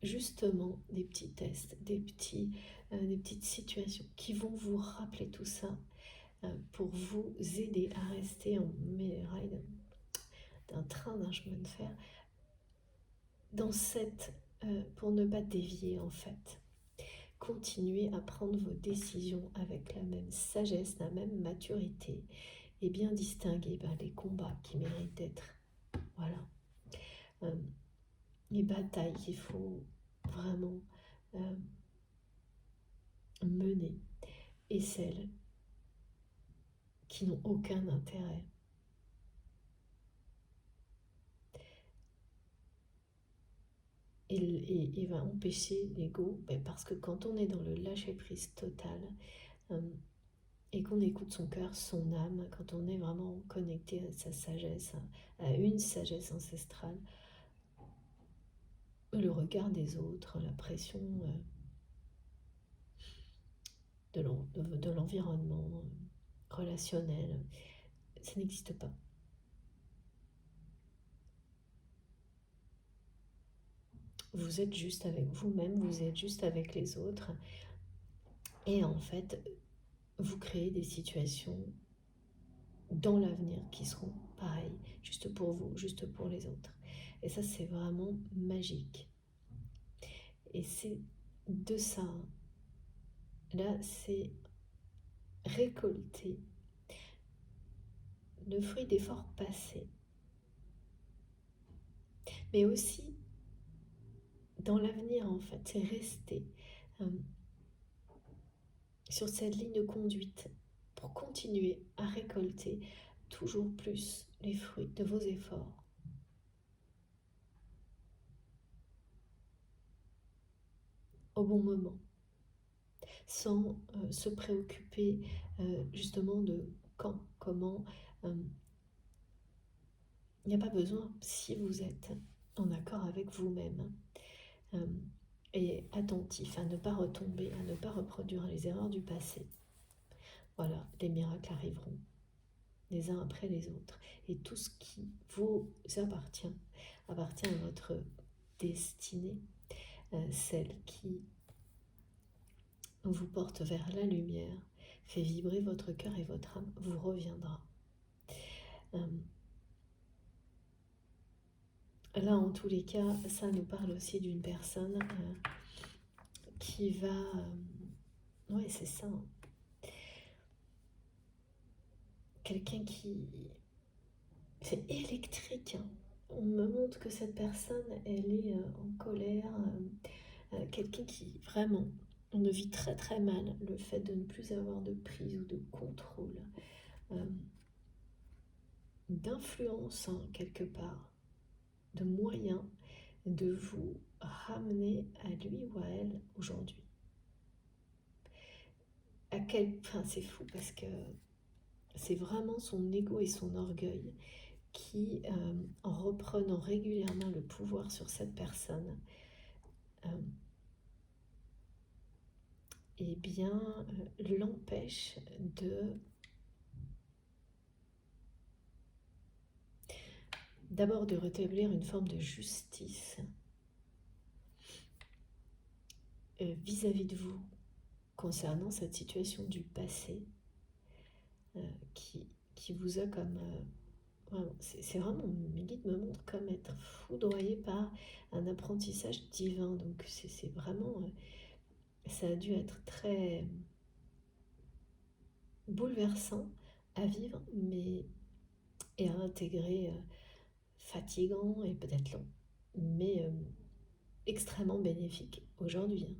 justement des petits tests, des petites situations qui vont vous rappeler tout ça pour vous aider à rester en rail d'un train, d'un chemin de fer, dans pour ne pas dévier en fait. Continuez à prendre vos décisions avec la même sagesse, la même maturité et bien distinguer les combats qui méritent d'être, les batailles qu'il faut vraiment mener et celles qui n'ont aucun intérêt. Et va empêcher l'ego, parce que quand on est dans le lâcher-prise total et qu'on écoute son cœur, son âme, quand on est vraiment connecté à sa sagesse, à une sagesse ancestrale, le regard des autres, la pression de l'environnement relationnel, ça n'existe pas. Vous êtes juste avec vous-même, vous êtes juste avec les autres. Et en fait, vous créez des situations dans l'avenir qui seront pareilles, juste pour vous, juste pour les autres. Et ça, c'est vraiment magique. Et c'est de ça, là, c'est récolter le fruit d'efforts passés. Mais aussi, dans l'avenir, en fait, c'est rester sur cette ligne de conduite pour continuer à récolter toujours plus les fruits de vos efforts. Au bon moment, sans se préoccuper justement de quand, comment. Il n'y a pas besoin si vous êtes en accord avec vous-même et attentif à ne pas retomber, à ne pas reproduire les erreurs du passé. Voilà, les miracles arriveront les uns après les autres. Et tout ce qui vous appartient à votre destinée, celle qui vous porte vers la lumière, fait vibrer votre cœur et votre âme, vous reviendra. Là, en tous les cas, ça nous parle aussi d'une personne qui va... ouais, c'est ça. Quelqu'un qui... C'est électrique. On me montre que cette personne, elle est en colère. Quelqu'un qui, vraiment, on ne vit très très mal le fait de ne plus avoir de prise ou de contrôle, d'influence quelque part, de moyens de vous ramener à lui ou à elle aujourd'hui. Enfin, c'est fou parce que c'est vraiment son ego et son orgueil qui, en reprenant régulièrement le pouvoir sur cette personne, eh bien, l'empêche d'abord de rétablir une forme de justice vis-à-vis de vous concernant cette situation du passé qui vous a comme... c'est vraiment, mes guides me montrent comme être foudroyé par un apprentissage divin. Donc c'est vraiment... ça a dû être très bouleversant à vivre, mais et à intégrer, fatigant et peut-être long, mais extrêmement bénéfique aujourd'hui, hein.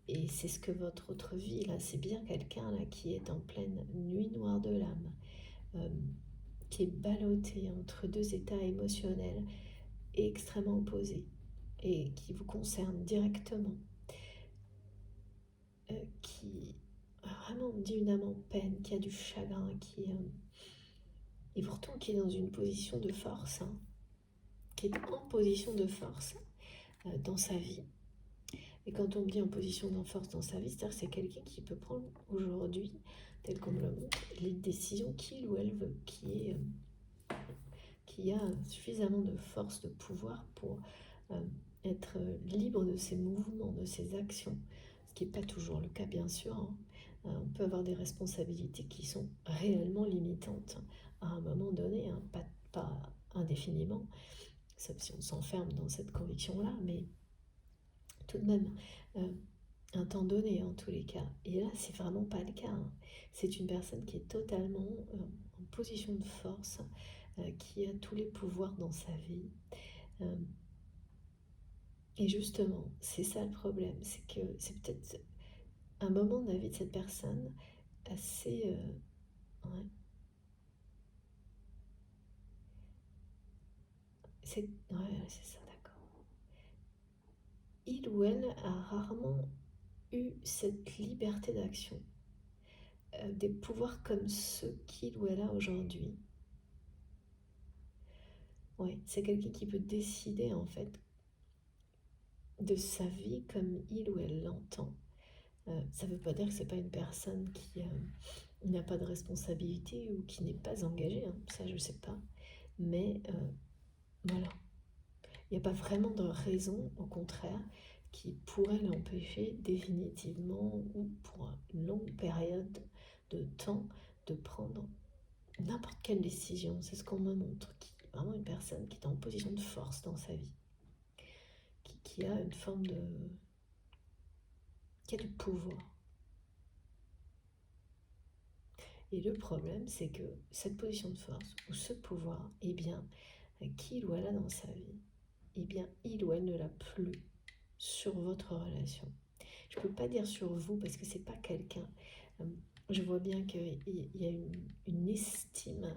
Et c'est ce que votre autre vie, là, c'est bien quelqu'un là qui est en pleine nuit noire de l'âme, euh, qui est ballotté entre deux états émotionnels extrêmement opposés et qui vous concerne directement, qui vraiment dit une âme en peine, qui a du chagrin, et pourtant qui est dans une position de force, hein, qui est en position de force dans sa vie. Et quand on me dit en position de force dans sa vie, c'est-à-dire que c'est quelqu'un qui peut prendre aujourd'hui, tel qu'on me le montre, les décisions qu'il ou elle veut, qui a suffisamment de force, de pouvoir pour euh, être libre de ses mouvements, de ses actions, ce qui n'est pas toujours le cas bien sûr, hein. On peut avoir des responsabilités qui sont réellement limitantes à un moment donné, hein, pas indéfiniment, sauf si on s'enferme dans cette conviction-là, mais tout de même, un temps donné en tous les cas. Et là, c'est vraiment pas le cas, hein. C'est une personne qui est totalement en position de force, qui a tous les pouvoirs dans sa vie. Euh, et justement, c'est ça le problème, c'est que c'est peut-être un moment de la vie de cette personne assez... ouais, c'est ça, d'accord. Il ou elle a rarement eu cette liberté d'action, des pouvoirs comme ceux qu'il ou elle a aujourd'hui. Ouais, c'est quelqu'un qui peut décider en fait de sa vie comme il ou elle l'entend. Ça ne veut pas dire que c'est pas une personne qui n'a pas de responsabilité ou qui n'est pas engagée, hein, ça je sais pas. Mais voilà, il n'y a pas vraiment de raison, au contraire, qui pourrait l'empêcher définitivement ou pour une longue période de temps de prendre n'importe quelle décision. C'est ce qu'on me montre, qui est vraiment une personne qui est en position de force dans sa vie, qui a une forme de... qui a du pouvoir. Et le problème, c'est que cette position de force ou ce pouvoir, eh bien, qu'il ou elle a dans sa vie, eh bien, il ou elle ne l'a plus sur votre relation. Je ne peux pas dire sur vous parce que c'est pas quelqu'un. Je vois bien qu'il y a une estime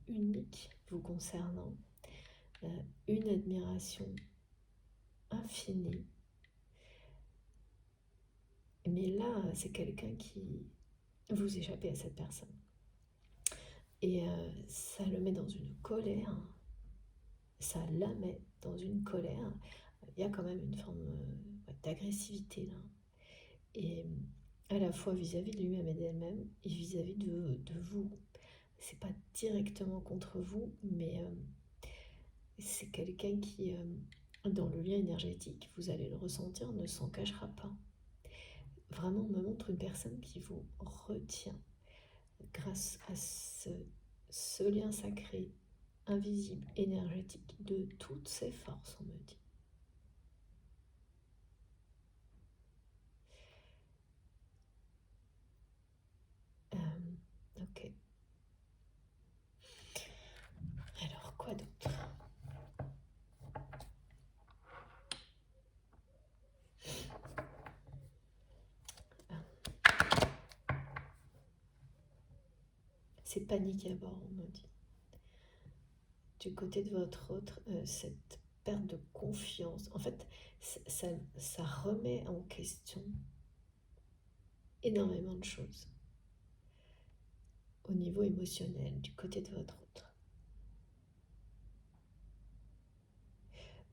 unique vous concernant, une admiration infinie. Mais là, c'est quelqu'un qui vous échappez à cette personne. Et ça le met dans une colère, ça la met dans une colère. Il y a quand même une forme d'agressivité là. Et à la fois vis-à-vis de lui-même et d'elle-même, et vis-à-vis de vous. C'est pas directement contre vous, mais c'est quelqu'un qui, dans le lien énergétique, vous allez le ressentir, ne s'en cachera pas. Vraiment, on me montre une personne qui vous retient grâce à ce lien sacré, invisible, énergétique, de toutes ses forces, on me dit. Ok. Alors, quoi d'autre? C'est panique à bord, on me dit. Du côté de votre autre, cette perte de confiance, en fait, ça remet en question énormément de choses au niveau émotionnel du côté de votre autre.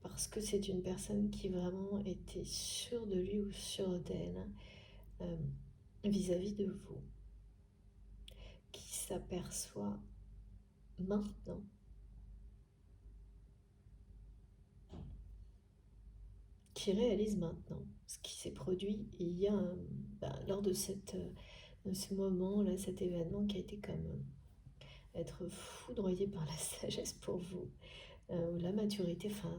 Parce que c'est une personne qui vraiment était sûre de lui ou sûre d'elle vis-à-vis de vous, qui s'aperçoit maintenant qui réalise maintenant ce qui s'est produit il y a lors de ce moment-là, cet événement qui a été comme être foudroyé par la sagesse pour vous, la maturité, enfin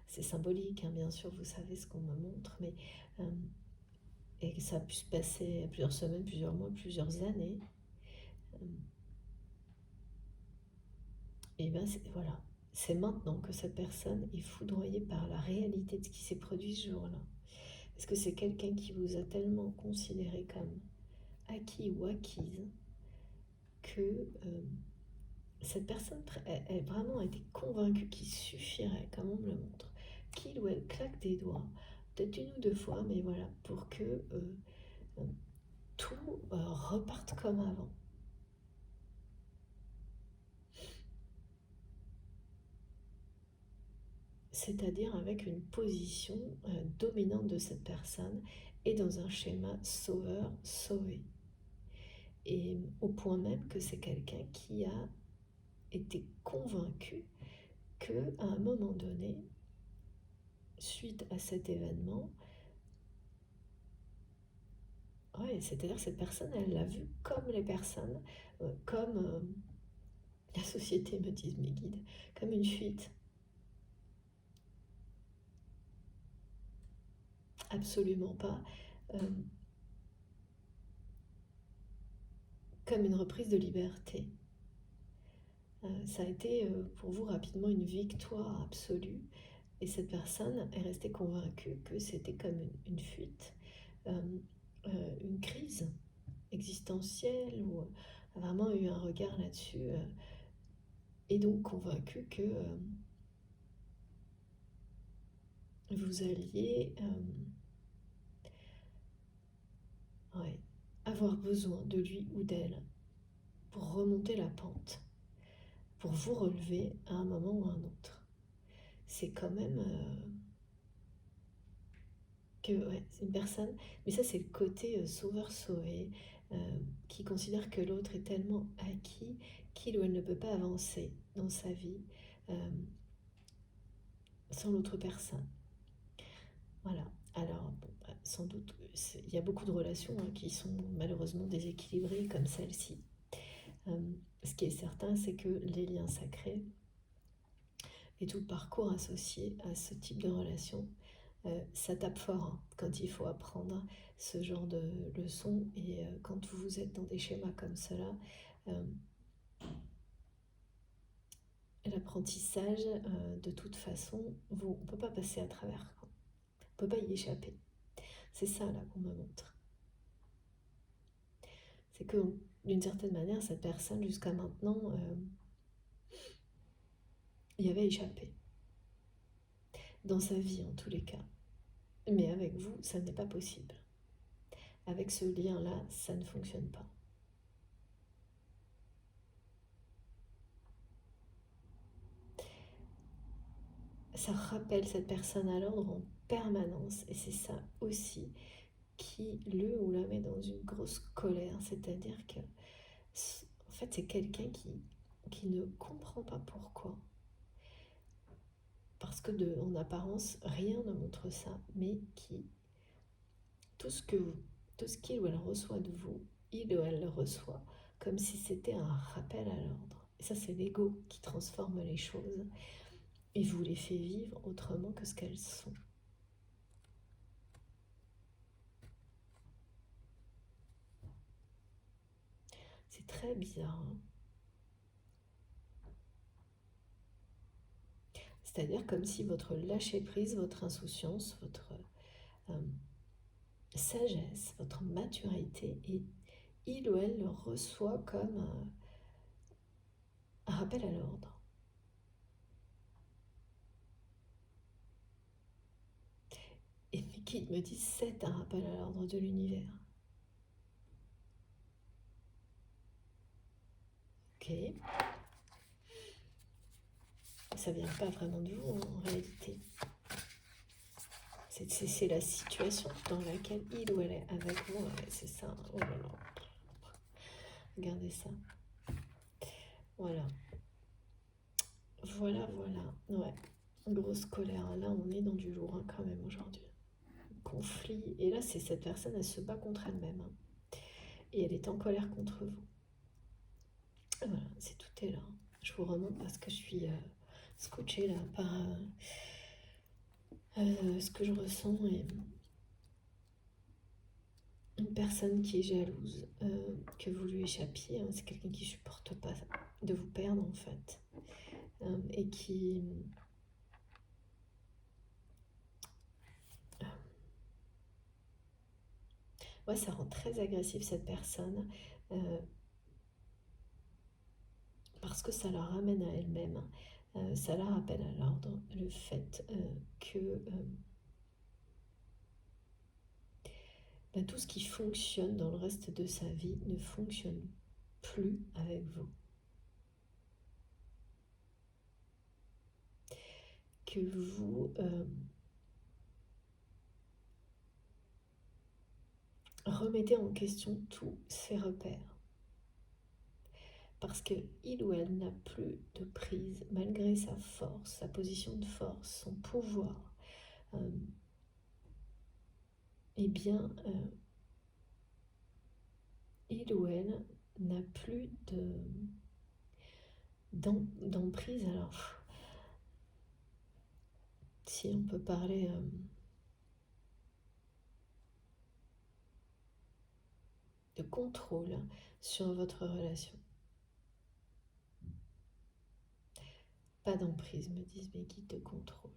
c'est symbolique, hein, bien sûr, vous savez ce qu'on me montre, mais et que ça a pu se passer plusieurs semaines, plusieurs mois, plusieurs années, Et bien voilà, c'est maintenant que cette personne est foudroyée par la réalité de ce qui s'est produit ce jour-là. Parce que c'est quelqu'un qui vous a tellement considéré comme acquis ou acquise que cette personne, elle vraiment été convaincue qu'il suffirait, comme on me le montre, qu'il ou elle claque des doigts, peut-être une ou deux fois, mais voilà, pour que tout reparte comme avant. C'est-à-dire avec une position dominante de cette personne et dans un schéma sauveur-sauvé. Et au point même que c'est quelqu'un qui a été convaincu qu'à un moment donné, suite à cet événement, ouais, c'est-à-dire cette personne, elle l'a vu comme les personnes, comme la société me disent mes guides, comme une fuite. Absolument pas. Euh, comme une reprise de liberté. Ça a été pour vous rapidement une victoire absolue et cette personne est restée convaincue que c'était comme une fuite, euh, une crise existentielle ou a vraiment eu un regard là-dessus et donc convaincue que vous alliez ouais, avoir besoin de lui ou d'elle pour remonter la pente, pour vous relever à un moment ou à un autre. C'est quand même que ouais, c'est une personne, mais ça c'est le côté sauveur-sauvé, qui considère que l'autre est tellement acquis qu'il ou elle ne peut pas avancer dans sa vie euh, sans l'autre personne. Voilà. Alors, bon, bah, sans doute, il y a beaucoup de relations qui sont malheureusement déséquilibrées comme celle-ci. Ce qui est certain, c'est que les liens sacrés et tout le parcours associé à ce type de relation, ça tape fort hein, quand il faut apprendre ce genre de leçons et quand vous êtes dans des schémas comme cela, euh, l'apprentissage, de toute façon, on ne peut pas passer à travers, quoi. On ne peut pas y échapper. C'est ça là qu'on me montre. C'est que d'une certaine manière, cette personne jusqu'à maintenant y avait échappé. Dans sa vie en tous les cas. Mais avec vous, ça n'est pas possible. Avec ce lien-là, ça ne fonctionne pas. Ça rappelle cette personne à l'ordre en permanence et c'est ça aussi qui le ou la met dans une grosse colère, c'est-à-dire que en fait c'est quelqu'un qui ne comprend pas pourquoi, parce que en apparence rien ne montre ça, mais qui tout ce que tout ce qu'il ou elle reçoit de vous, il ou elle le reçoit comme si c'était un rappel à l'ordre. Et ça c'est l'ego qui transforme les choses et vous les fait vivre autrement que ce qu'elles sont. C'est très bizarre, hein. C'est-à-dire comme si votre lâcher-prise, votre insouciance, votre euh, sagesse, votre maturité, et il ou elle le reçoit comme un rappel à l'ordre. Et mes guides me disent c'est un rappel à l'ordre de l'univers. Ok. Ça vient pas vraiment de vous en réalité. C'est la situation dans laquelle il ou elle est avec vous. Ouais, c'est ça. Oh là là. Regardez ça. Voilà. Voilà, voilà. Ouais. Grosse colère. Là, on est dans du lourd hein, quand même aujourd'hui. Conflit. Et là, c'est cette personne, elle se bat contre elle-même. Hein. Et elle est en colère contre vous. Et voilà, c'est tout est là. Je vous remonte parce que je suis scotchée là par ce que je ressens et une personne qui est jalouse que vous lui échappiez. Hein, c'est quelqu'un qui supporte pas de vous perdre en fait. et qui... Ouais, ça rend très agressif cette personne, parce que ça la ramène à elle-même. Ça la rappelle à l'ordre le fait que tout ce qui fonctionne dans le reste de sa vie ne fonctionne plus avec vous. Que vous remettez en question tous ses repères. Parce qu'il ou elle n'a plus de prise, malgré sa force, sa position de force, son pouvoir. Eh bien, il ou elle n'a plus d'emprise. Alors, si on peut parler de contrôle sur votre relation. Pas d'emprise, me disent mes guides, de contrôle.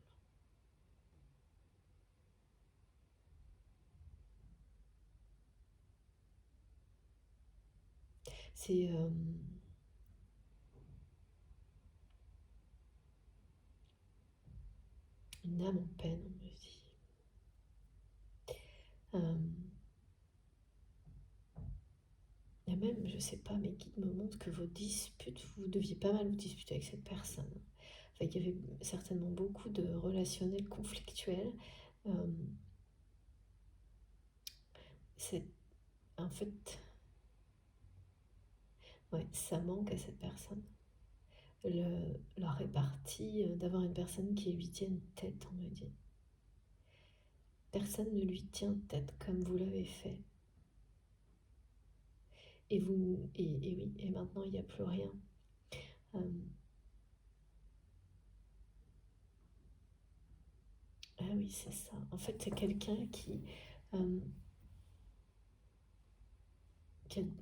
C'est une âme en peine, on me dit. Et même, je sais pas, mes guides me montrent que vos disputes, vous deviez pas mal vous disputer avec cette personne. Enfin, il y avait certainement beaucoup de relationnels conflictuels. C'est en fait, ouais, ça manque à cette personne. La répartie d'avoir une personne qui lui tienne tête, on me dit. Personne ne lui tient tête comme vous l'avez fait. Et oui, et maintenant il n'y a plus rien. Ah oui, c'est ça. En fait, c'est quelqu'un qui a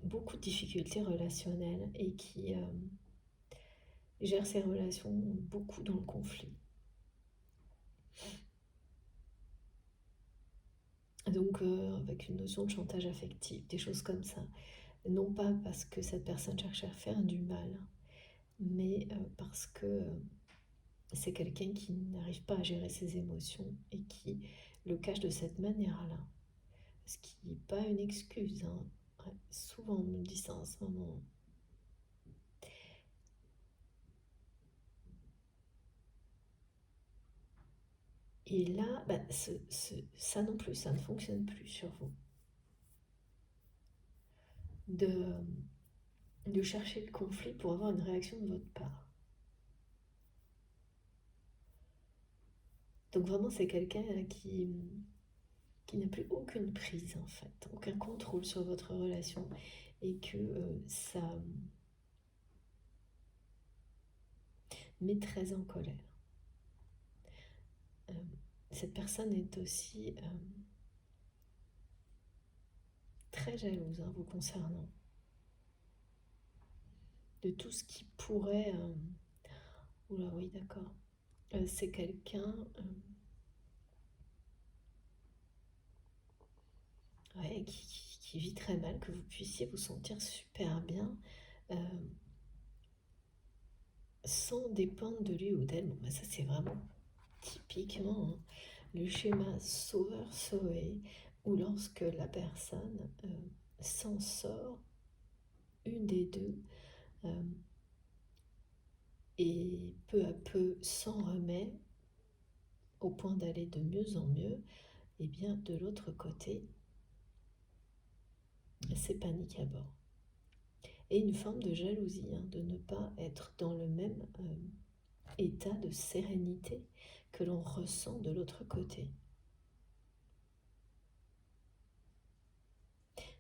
beaucoup de difficultés relationnelles et qui gère ses relations beaucoup dans le conflit. Donc, avec une notion de chantage affectif, des choses comme ça. Non pas parce que cette personne cherche à faire du mal, mais parce que c'est quelqu'un qui n'arrive pas à gérer ses émotions et qui le cache de cette manière-là. Ce qui n'est pas une excuse. Hein. Ouais, souvent on me dit ça en ce moment. Et là, ça non plus, ça ne fonctionne plus sur vous. De chercher le conflit pour avoir une réaction de votre part. Donc vraiment, c'est quelqu'un qui n'a plus aucune prise, en fait, aucun contrôle sur votre relation, et que ça met très en colère. Cette personne est aussi très jalouse vous concernant, de tout ce qui pourrait... Oula, oui, d'accord. C'est quelqu'un ouais, qui vit très mal, que vous puissiez vous sentir super bien sans dépendre de lui ou d'elle. Bon, ça, c'est vraiment typiquement le schéma sauveur-sauvé, où lorsque la personne s'en sort, une des deux, et peu à peu s'en remet au point d'aller de mieux en mieux, et bien de l'autre côté, c'est panique à bord. Et une forme de jalousie, de ne pas être dans le même état de sérénité que l'on ressent de l'autre côté.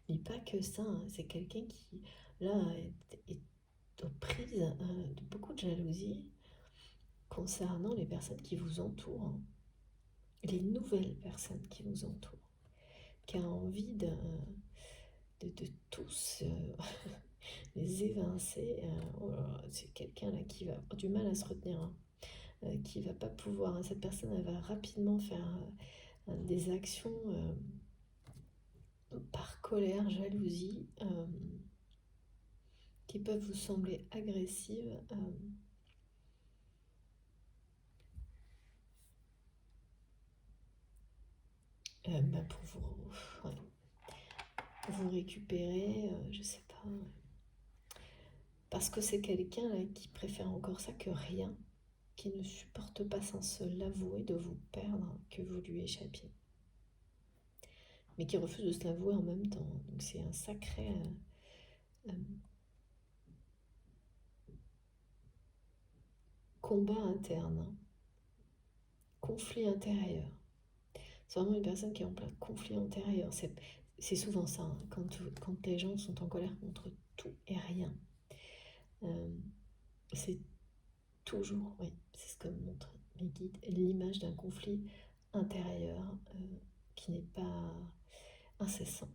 Mais pas que ça, c'est quelqu'un qui, là, est aux prises de beaucoup de jalousie concernant les personnes qui vous entourent, les nouvelles personnes qui vous entourent, qui a envie de tous les vous évincez. Oh là là, c'est quelqu'un là qui va avoir du mal à se retenir, hein, qui va pas pouvoir, hein. Cette personne, elle va rapidement faire des actions par colère, jalousie, qui peuvent vous sembler agressives. Pour vous, ouais, vous récupérer, je sais pas. Parce que c'est quelqu'un là qui préfère encore ça que rien, qui ne supporte pas sans se l'avouer de vous perdre, que vous lui échappiez. Mais qui refuse de se l'avouer en même temps. Donc c'est un sacré combat interne, hein. Conflit intérieur. C'est vraiment une personne qui est en plein conflit intérieur. C'est souvent ça, hein, quand les gens sont en colère contre tout et rien. C'est toujours, oui, c'est ce que me montrent mes guides, l'image d'un conflit intérieur qui n'est pas incessant.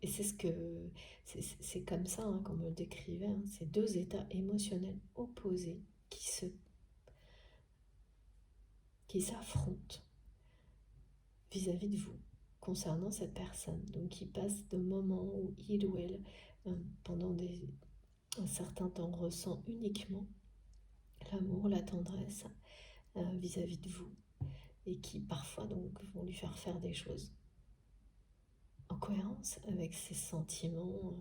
Et c'est comme ça, hein, qu'on me le décrivait, hein, ces deux états émotionnels opposés qui s'affrontent vis-à-vis de vous concernant cette personne. Donc qui passe de moments où il ou elle, pendant un certain temps, ressent uniquement l'amour, la tendresse vis-à-vis de vous, et qui parfois donc vont lui faire des choses en cohérence avec ses sentiments,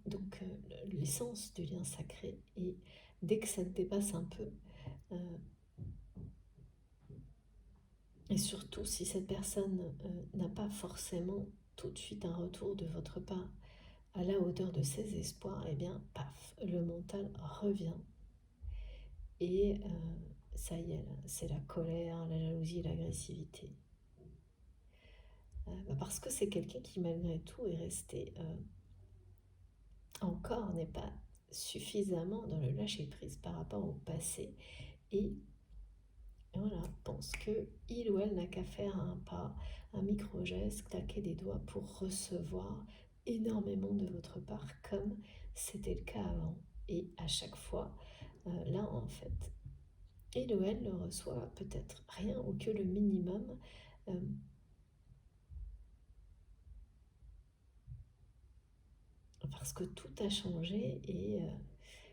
donc l'essence du lien sacré. Et dès que ça te dépasse un peu, et surtout si cette personne n'a pas forcément tout de suite un retour de votre part à la hauteur de ses espoirs, et bien paf, le mental revient. Et ça y est, c'est la colère, la jalousie, l'agressivité. Parce que c'est quelqu'un qui malgré tout est resté encore, n'est pas suffisamment dans le lâcher prise par rapport au passé, et voilà, pense que il ou elle n'a qu'à faire un pas, un micro-geste, claquer des doigts pour recevoir énormément de votre part, comme c'était le cas avant. Et à chaque fois, là en fait, il ou elle ne reçoit peut-être rien ou que le minimum, parce que tout a changé, et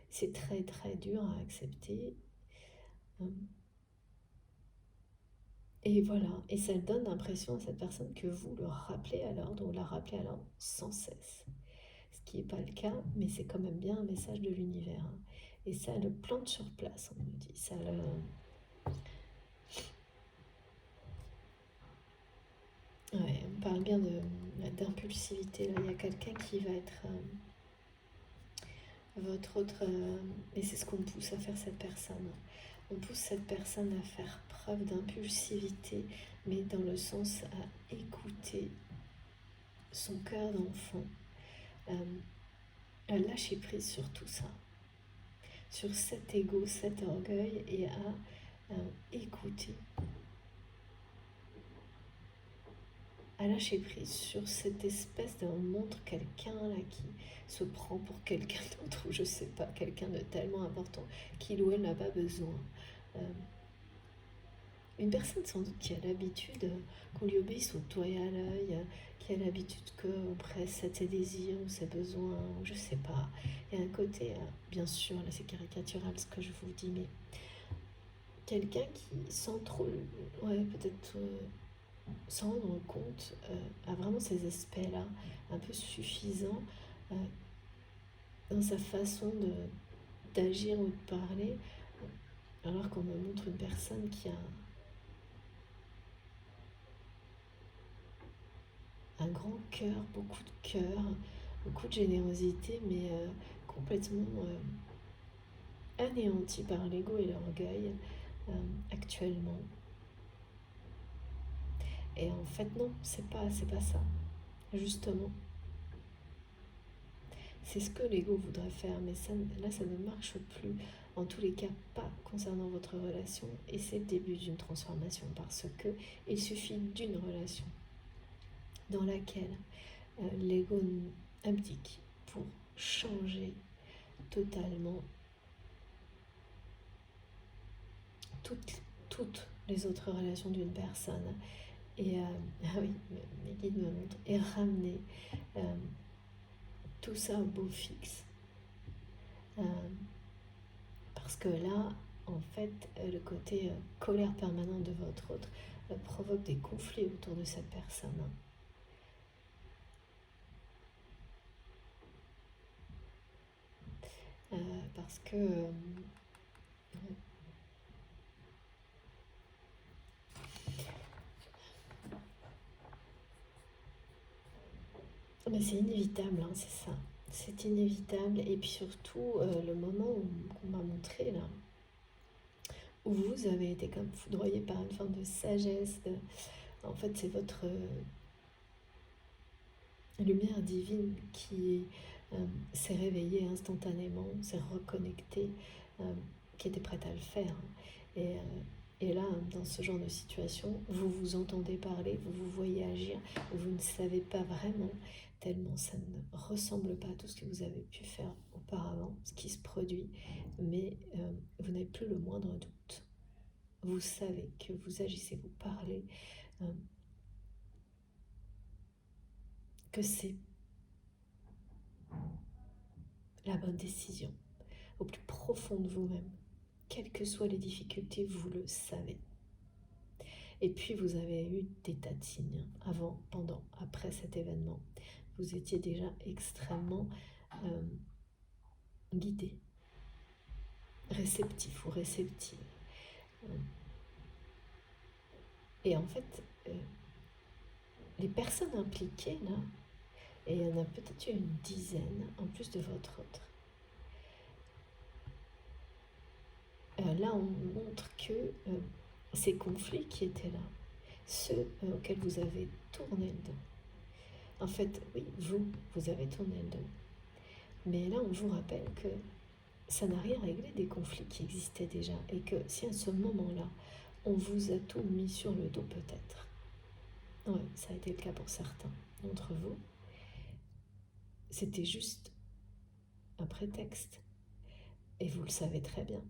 c'est très très dur à accepter. Et voilà, et ça donne l'impression à cette personne que vous le rappelez à l'ordre, ou la rappelez à l'ordre sans cesse. Ce qui n'est pas le cas, mais c'est quand même bien un message de l'univers, hein. Et ça le plante sur place, on me dit. Ouais, on parle bien d'impulsivité. Là, il y a quelqu'un qui va être votre autre... et c'est ce qu'on pousse à faire cette personne. On pousse cette personne à faire preuve d'impulsivité, mais dans le sens à écouter son cœur d'enfant, à lâcher prise sur tout ça, sur cet ego, cet orgueil, et à écouter, à lâcher prise sur cette espèce de montre quelqu'un là qui se prend pour quelqu'un d'autre, ou je sais pas, quelqu'un de tellement important qu'il ou elle n'a pas besoin. Une personne sans doute qui a l'habitude qu'on lui obéisse au doigt et à l'œil, qui a l'habitude qu'on presse ses désirs ou ses besoins, ou je sais pas. Il y a un côté, bien sûr, là c'est caricatural ce que je vous dis, mais quelqu'un qui, sans trop, ouais, peut-être sans rendre compte, a vraiment ces aspects-là un peu suffisants dans sa façon d'agir ou de parler, alors qu'on me montre une personne qui a un grand cœur, beaucoup de générosité, mais complètement anéanti par l'ego et l'orgueil actuellement. Et en fait non, c'est pas ça, justement. C'est ce que l'ego voudrait faire, mais ça ne marche plus. En tous les cas, pas concernant votre relation, et c'est le début d'une transformation, parce que il suffit d'une relation dans laquelle l'ego abdique pour changer totalement toutes les autres relations d'une personne. Et ah oui, mes guides me montrent, et ramener tout ça au beau fixe. Parce que là, en fait, le côté colère permanente de votre autre provoque des conflits autour de cette personne. Parce que mais c'est inévitable, hein, c'est ça. C'est inévitable. Et puis surtout, le moment qu'on m'a montré là, où vous avez été comme foudroyé par une forme de sagesse. En fait, c'est votre lumière divine qui s'est réveillée instantanément, s'est reconnectée, qui était prête à le faire. Et là, dans ce genre de situation, vous vous entendez parler, vous vous voyez agir, vous ne savez pas vraiment, tellement ça ne ressemble pas à tout ce que vous avez pu faire auparavant, ce qui se produit, mais vous n'avez plus le moindre doute. Vous savez que vous agissez, vous parlez, que c'est la bonne décision, au plus profond de vous-même. Quelles que soient les difficultés, vous le savez. Et puis vous avez eu des tas de signes avant, pendant, après cet événement. Vous étiez déjà extrêmement guidé, réceptif ou réceptive. Et en fait, les personnes impliquées là, et il y en a peut-être une dizaine en plus de votre autre. Là, on montre que ces conflits qui étaient là, ceux auxquels vous avez tourné le dos. En fait, oui, vous avez tourné le dos. Mais là, on vous rappelle que ça n'a rien réglé des conflits qui existaient déjà. Et que si à ce moment-là, on vous a tout mis sur le dos peut-être. Ouais, ça a été le cas pour certains d'entre vous. C'était juste un prétexte. Et vous le savez très bien.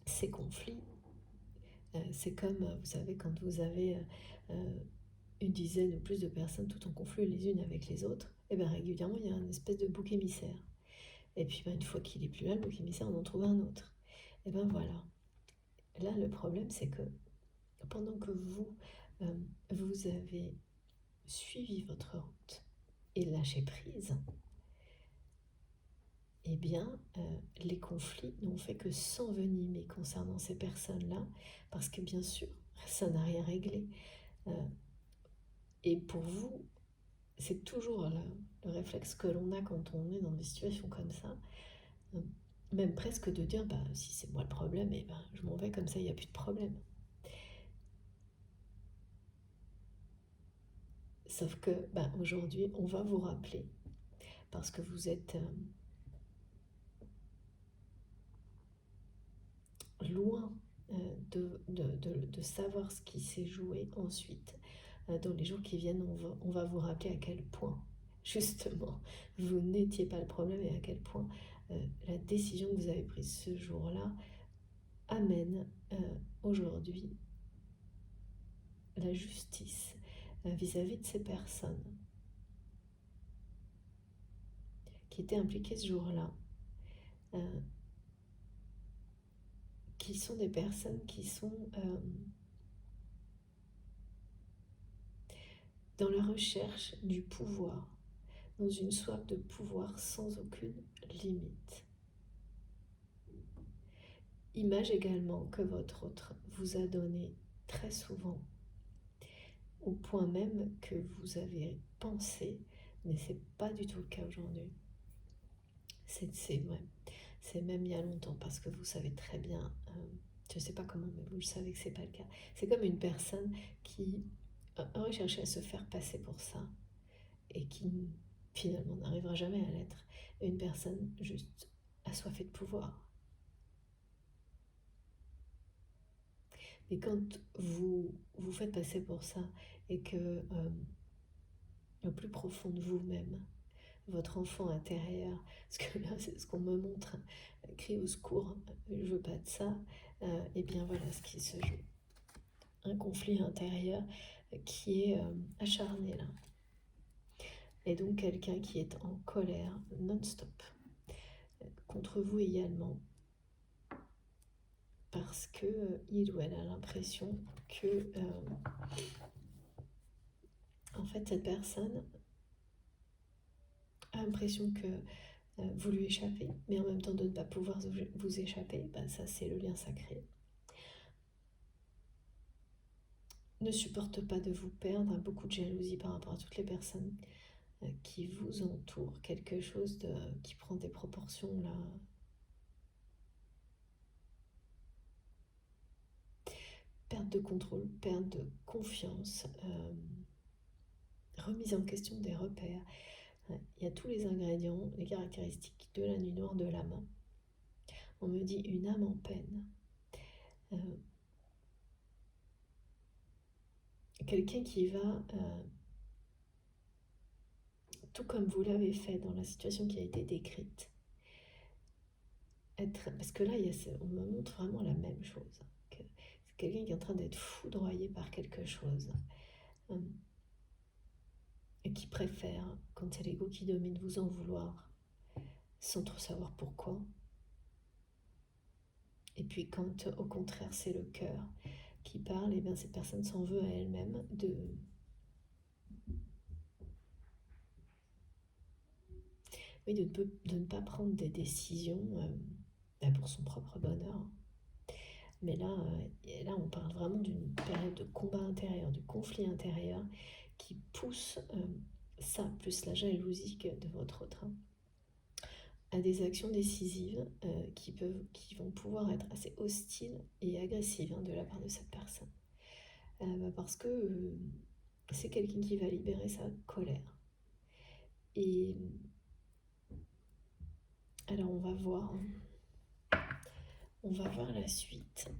Ces conflits, c'est comme, vous savez, quand vous avez une dizaine ou plus de personnes tout en conflit les unes avec les autres, et bien régulièrement, il y a une espèce de bouc émissaire. Et puis une fois qu'il est plus là, le bouc émissaire, on en trouve un autre. Et ben voilà. Là, le problème, c'est que pendant que vous avez suivi votre route et lâché prise, eh bien, les conflits n'ont fait que s'envenimer concernant ces personnes-là, parce que bien sûr, ça n'a rien réglé. Et pour vous, c'est toujours le réflexe que l'on a quand on est dans des situations comme ça, même presque de dire, bah, si c'est moi le problème, eh ben, je m'en vais comme ça, il n'y a plus de problème. Sauf que bah, aujourd'hui, on va vous rappeler, parce que vous êtes loin de savoir ce qui s'est joué ensuite. Dans les jours qui viennent, on va vous rappeler à quel point, justement, vous n'étiez pas le problème et à quel point la décision que vous avez prise ce jour-là amène aujourd'hui la justice vis-à-vis de ces personnes qui étaient impliquées ce jour-là, qui sont des personnes qui sont dans la recherche du pouvoir, dans une soif de pouvoir sans aucune limite. Image également que votre autre vous a donnée très souvent, au point même que vous avez pensé, mais c'est pas du tout le cas aujourd'hui. C'est même il y a longtemps, parce que vous savez très bien, je ne sais pas comment, mais vous le savez que c'est pas le cas. C'est comme une personne qui aurait cherché à se faire passer pour ça, et qui finalement n'arrivera jamais à l'être. Une personne juste assoiffée de pouvoir. Mais quand vous vous faites passer pour ça et que au plus profond de vous-même, votre enfant intérieur, parce que là c'est ce qu'on me montre, crie au secours, je veux pas de ça, et bien voilà ce qui se joue. Un conflit intérieur qui est acharné là. Et donc quelqu'un qui est en colère non-stop contre vous également, parce que il ou elle a l'impression que en fait cette personne a l'impression que vous lui échappez, mais en même temps de ne pas pouvoir vous échapper, ben ça c'est le lien sacré. Ne supporte pas de vous perdre, beaucoup de jalousie par rapport à toutes les personnes qui vous entourent, quelque chose qui prend des proportions là. Perte de contrôle, perte de confiance, remise en question des repères. Il y a tous les ingrédients, les caractéristiques de la nuit noire de l'âme. On me dit une âme en peine. Quelqu'un qui va, tout comme vous l'avez fait dans la situation qui a été décrite, parce que là, on me montre vraiment la même chose. C'est quelqu'un qui est en train d'être foudroyé par quelque chose. Et qui préfère, quand c'est l'ego qui domine, vous en vouloir, sans trop savoir pourquoi. Et puis quand, au contraire, c'est le cœur qui parle, et bien cette personne s'en veut à elle-même de ne pas prendre des décisions pour son propre bonheur. Mais là, on parle vraiment d'une période de combat intérieur, de conflit intérieur qui pousse ça, plus la jalousie de votre autre, à des actions décisives qui vont pouvoir être assez hostiles et agressives de la part de cette personne. Parce que c'est quelqu'un qui va libérer sa colère. Et alors on va voir la suite.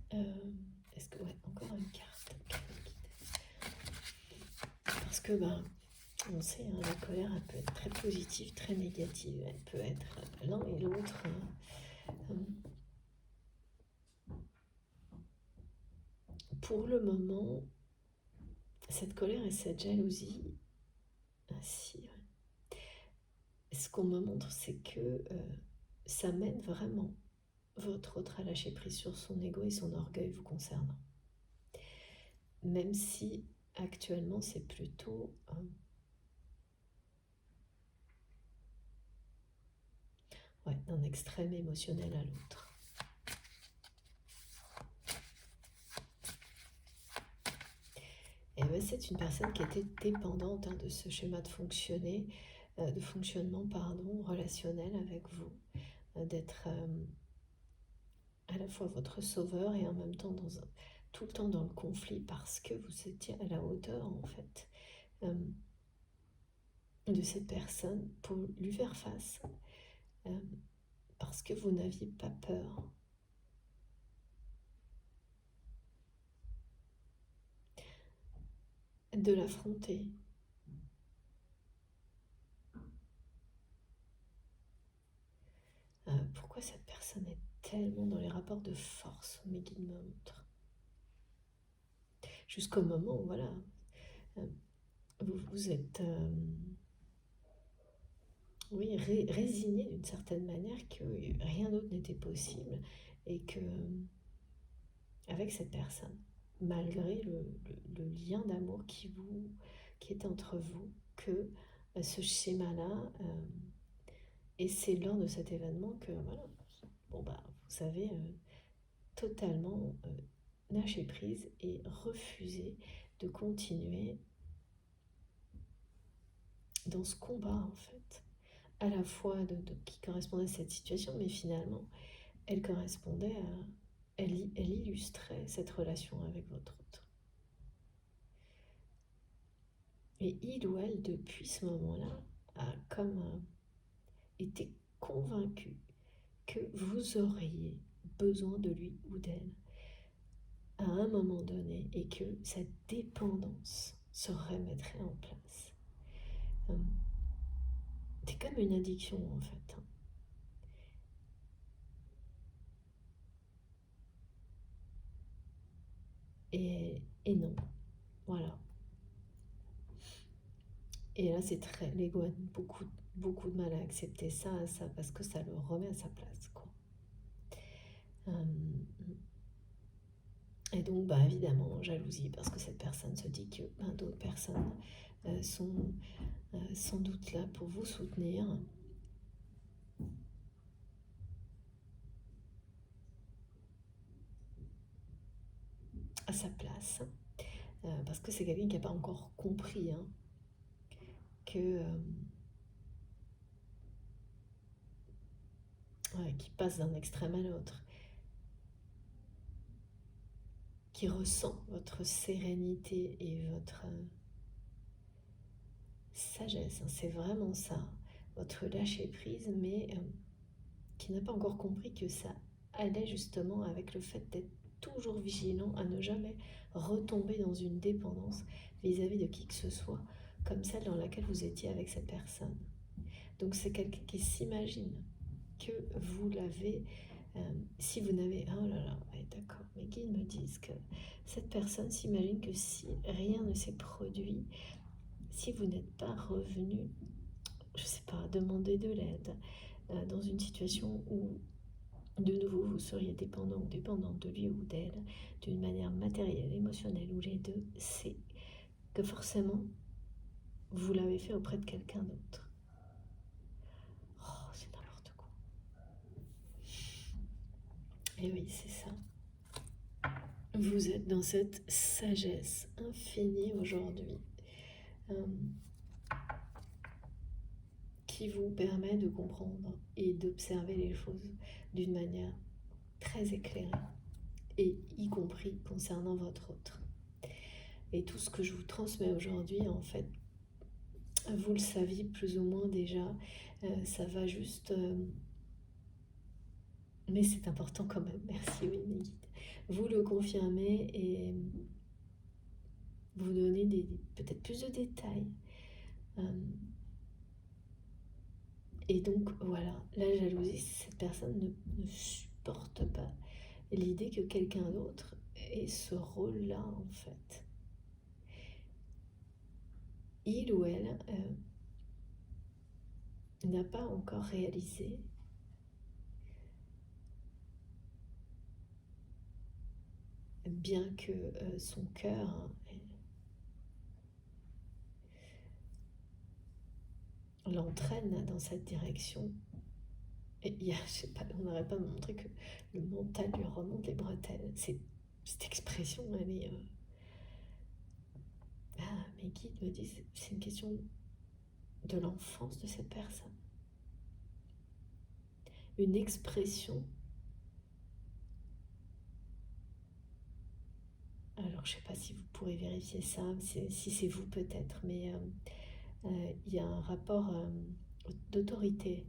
Est-ce que encore une carte. Parce que on sait, la colère, elle peut être très positive, très négative. Elle peut être l'un et l'autre. Pour le moment, cette colère et cette jalousie, ce qu'on me montre, c'est que ça mène vraiment votre autre à lâcher prise sur son ego et son orgueil vous concernant. Même si actuellement c'est plutôt d'un extrême émotionnel à l'autre. Et c'est une personne qui était dépendante de ce schéma de fonctionnement relationnel avec vous, d'être à la fois votre sauveur et en même temps tout le temps dans le conflit, parce que vous étiez à la hauteur en fait de cette personne pour lui faire face, parce que vous n'aviez pas peur de l'affronter. Pourquoi cette personne est tellement dans les rapports de force, mes guides me montrent. Jusqu'au moment où voilà, vous êtes résigné d'une certaine manière que rien d'autre n'était possible, et que avec cette personne, malgré le lien d'amour qui est entre vous, que ce schéma-là, et c'est lors de cet événement que voilà, vous avez totalement lâché prise et refusé de continuer dans ce combat en fait, à la fois qui correspondait à cette situation, mais finalement elle correspondait elle illustrait cette relation avec votre autre. Et il ou elle, depuis ce moment-là, a comme été convaincu que vous auriez besoin de lui ou d'elle à un moment donné, et que cette dépendance se remettrait en place. C'est comme une addiction en fait. Et non, voilà. Et là, l'ego a beaucoup de mal à accepter ça, parce que ça le remet à sa place, quoi. Et donc, évidemment, jalousie, parce que cette personne se dit que d'autres personnes sont sans doute là pour vous soutenir. À sa place, parce que c'est quelqu'un qui n'a pas encore compris que qui passe d'un extrême à l'autre, qui ressent votre sérénité et votre sagesse, c'est vraiment ça, votre lâcher prise, mais qui n'a pas encore compris que ça allait justement avec le fait d'être toujours vigilant à ne jamais retomber dans une dépendance vis-à-vis de qui que ce soit, comme celle dans laquelle vous étiez avec cette personne. Donc c'est quelqu'un qui s'imagine que vous l'avez, si vous n'avez... Oh là là, ouais, d'accord, mes guides me disent que cette personne s'imagine que si rien ne s'est produit, si vous n'êtes pas revenu, je sais pas, demander de l'aide, dans une situation où de nouveau vous seriez dépendant ou dépendante de lui ou d'elle, d'une manière matérielle, émotionnelle ou les deux, c'est que forcément vous l'avez fait auprès de quelqu'un d'autre. Oh, c'est n'importe quoi. Et oui, c'est ça. Vous êtes dans cette sagesse infinie aujourd'hui, qui vous permet de comprendre et d'observer les choses d'une manière très éclairée, et y compris concernant votre autre. Et tout ce que je vous transmets aujourd'hui, en fait, vous le saviez plus ou moins déjà, ça va juste... mais c'est important quand même, merci, oui, mes guides. Vous le confirmez et vous donnez peut-être plus de détails. Et donc voilà, la jalousie, cette personne ne supporte pas l'idée que quelqu'un d'autre ait ce rôle-là en fait. Il ou elle n'a pas encore réalisé bien que son cœur l'entraîne dans cette direction. Et il y a, je sais pas, on n'arrête pas de me montrer que le mental lui remonte les bretelles. Cette expression, elle est... mes guides me disent, c'est une question de l'enfance de cette personne. Une expression. Alors, je ne sais pas si vous pourrez vérifier ça, si c'est vous peut-être, mais il y a un rapport d'autorité.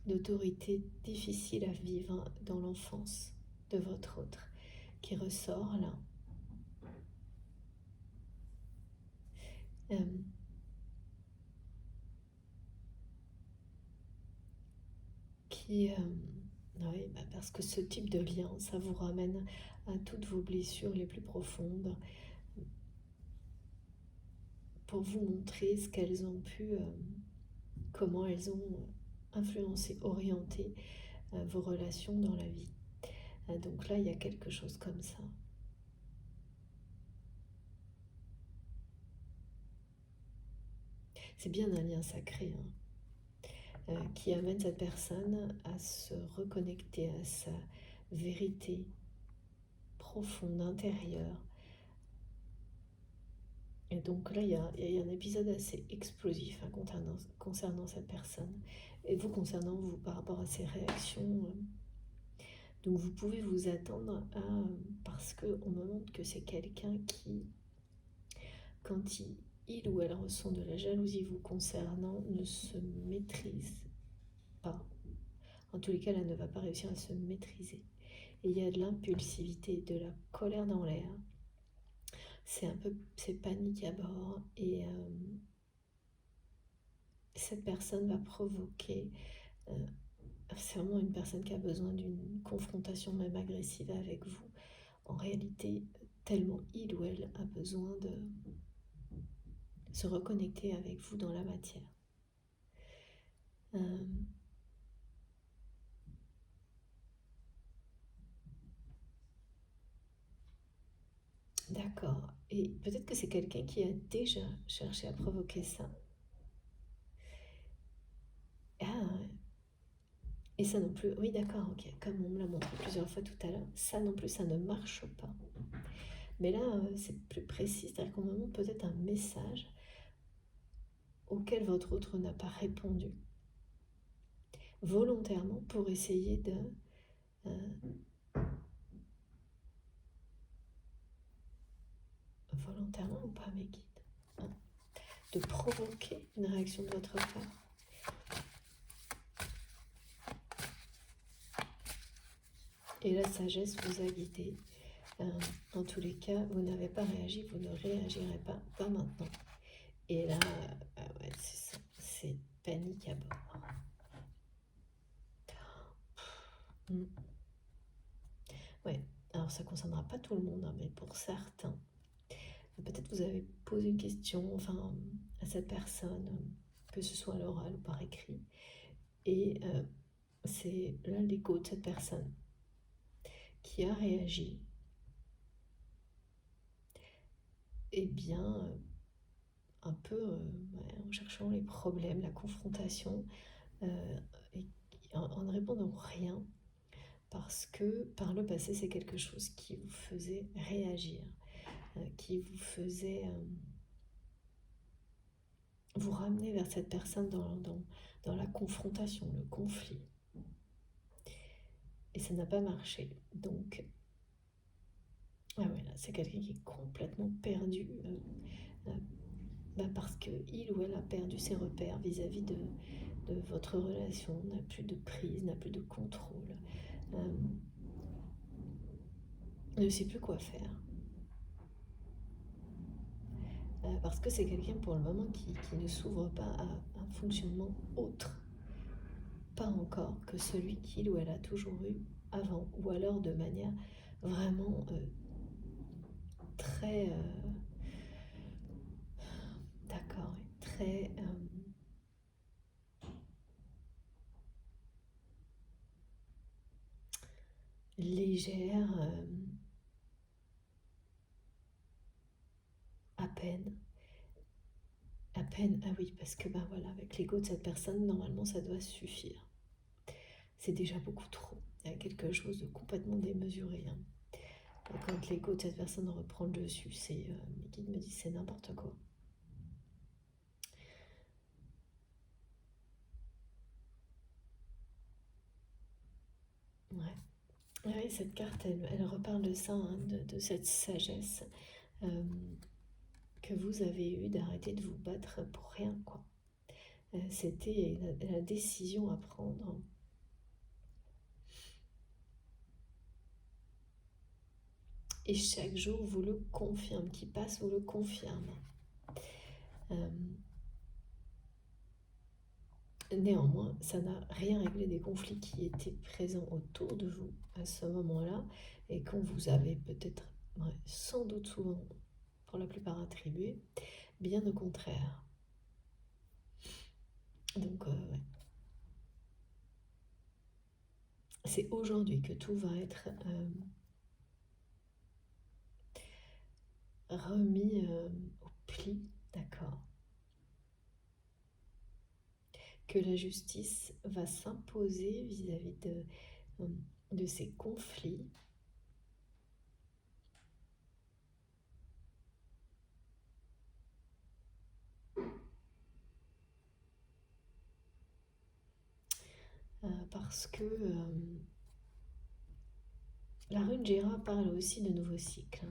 D'autorité difficile à vivre dans l'enfance de votre autre, qui ressort là. Oui, parce que ce type de lien, ça vous ramène à toutes vos blessures les plus profondes, pour vous montrer ce qu'elles ont pu, comment elles ont influencé, orienté vos relations dans la vie. Donc là, il y a quelque chose comme ça. C'est bien un lien sacré, qui amène cette personne à se reconnecter à sa vérité profonde, intérieure. Et donc là, il y a un épisode assez explosif concernant cette personne, et vous concernant vous par rapport à ses réactions. Donc vous pouvez vous attendre à... parce qu'on me montre que c'est quelqu'un qui, quand il ou elle ressent de la jalousie vous concernant, ne se maîtrise pas. En tous les cas, elle ne va pas réussir à se maîtriser. Et il y a de l'impulsivité, de la colère dans l'air, c'est panique à bord et cette personne va provoquer, c'est vraiment une personne qui a besoin d'une confrontation même agressive avec vous. En réalité, tellement il ou elle a besoin de se reconnecter avec vous dans la matière. D'accord. Et peut-être que c'est quelqu'un qui a déjà cherché à provoquer ça. Ah, et ça non plus. Oui, d'accord, ok. Comme on me l'a montré plusieurs fois tout à l'heure, ça non plus, ça ne marche pas. Mais là, c'est plus précis, c'est-à-dire qu'on me montre peut-être un message auquel votre autre n'a pas répondu volontairement pour essayer de volontairement ou pas, mes guides, hein, de provoquer une réaction de votre part. Et la sagesse vous a guidé. En tous les cas, vous n'avez pas réagi, vous ne réagirez pas maintenant. Et là, ouais, c'est ça, c'est panique à bord. Ouais, alors ça ne concernera pas tout le monde, hein, mais pour certains, peut-être vous avez posé une question, enfin, à cette personne, que ce soit à l'oral ou par écrit, et c'est là l'ego de cette personne qui a réagi, et bien, un peu ouais, en cherchant les problèmes, la confrontation, et en ne répondant rien, parce que par le passé, c'est quelque chose qui vous faisait réagir, qui vous faisait vous ramener vers cette personne dans la confrontation, le conflit. Et ça n'a pas marché. Donc, ah ouais, là, c'est quelqu'un qui est complètement perdu parce qu'il ou elle a perdu ses repères vis-à-vis de votre relation, n'a plus de prise, n'a plus de contrôle, ne sait plus quoi faire. Parce que c'est quelqu'un pour le moment qui ne s'ouvre pas à un fonctionnement autre, pas encore que celui qu'il ou elle a toujours eu avant, ou alors de manière vraiment très d'accord, très légère, à peine, ah oui, parce que ben voilà, avec l'ego de cette personne, normalement ça doit suffire. C'est déjà beaucoup trop. Il y a quelque chose de complètement démesuré. Hein. Quand l'ego de cette personne reprend le dessus, mes guides me disent c'est n'importe quoi. Ouais. Oui, cette carte, elle reparle de ça, hein, de cette sagesse que vous avez eue d'arrêter de vous battre pour rien, quoi. C'était la décision à prendre. Et chaque jour vous le confirme, qui passe vous le confirme. Néanmoins, ça n'a rien réglé des conflits qui étaient présents autour de vous à ce moment-là et qu'on vous avait peut-être, ouais, sans doute souvent, pour la plupart attribués, bien au contraire. Donc, ouais. C'est aujourd'hui que tout va être remis au pli, d'accord. Que la justice va s'imposer vis-à-vis de ces conflits. Parce que la rune Gera parle aussi de nouveaux cycles,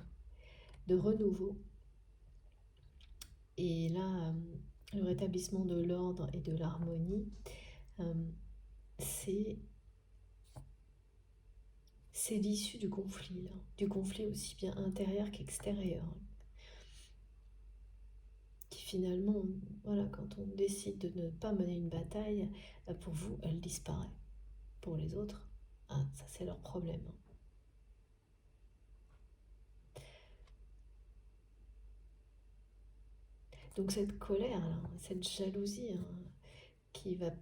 de renouveau. Et là, le rétablissement de l'ordre et de l'harmonie, c'est l'issue du conflit aussi bien intérieur qu'extérieur. finalement, voilà, quand on décide de ne pas mener une bataille, pour vous, elle disparaît. Pour les autres, ça c'est leur problème. Donc cette colère, là, cette jalousie, qui va,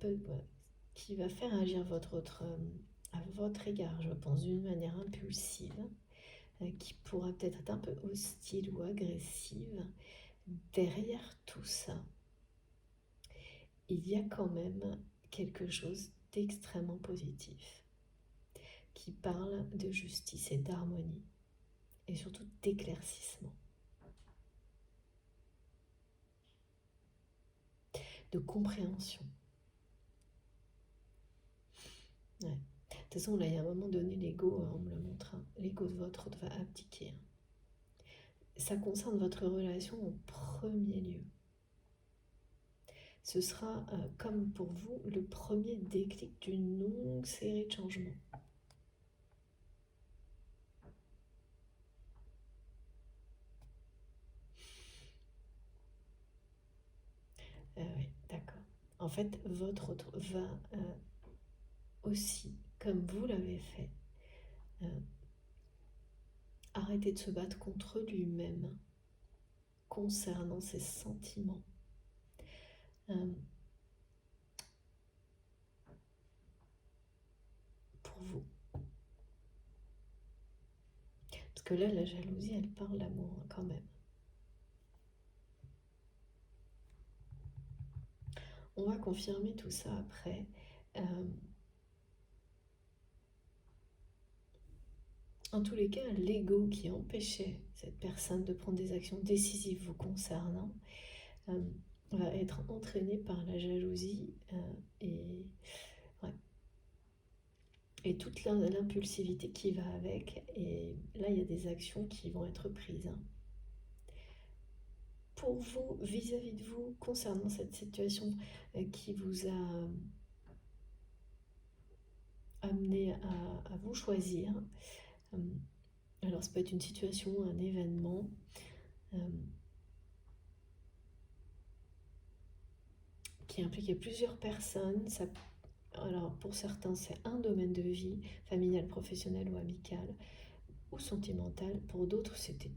qui va faire agir à votre égard, je pense, d'une manière impulsive, qui pourra peut-être être un peu hostile ou agressive, derrière tout ça, il y a quand même quelque chose d'extrêmement positif, qui parle de justice et d'harmonie, et surtout d'éclaircissement, de compréhension. Ouais. De toute façon, là, il y a un moment donné, l'ego, on me le montre, l'ego de votre autre va abdiquer. Ça concerne votre relation en premier lieu. Ce sera, comme pour vous, le premier déclic d'une longue série de changements. Oui, d'accord. En fait, votre autre va aussi, comme vous l'avez fait, arrêter de se battre contre lui-même concernant ses sentiments. Pour vous. Parce que là, la jalousie, elle parle d'amour quand même. On va confirmer tout ça après. En tous les cas, l'ego qui empêchait cette personne de prendre des actions décisives vous concernant va être entraîné par la jalousie et toute l'impulsivité qui va avec. Et là, il y a des actions qui vont être prises. Pour vous, vis-à-vis de vous, concernant cette situation qui vous a amené à vous choisir. Alors, ça peut être une situation, un événement. Qui impliquait plusieurs personnes. Alors, pour certains, c'est un domaine de vie, familial, professionnel ou amical, ou sentimental. Pour d'autres, c'était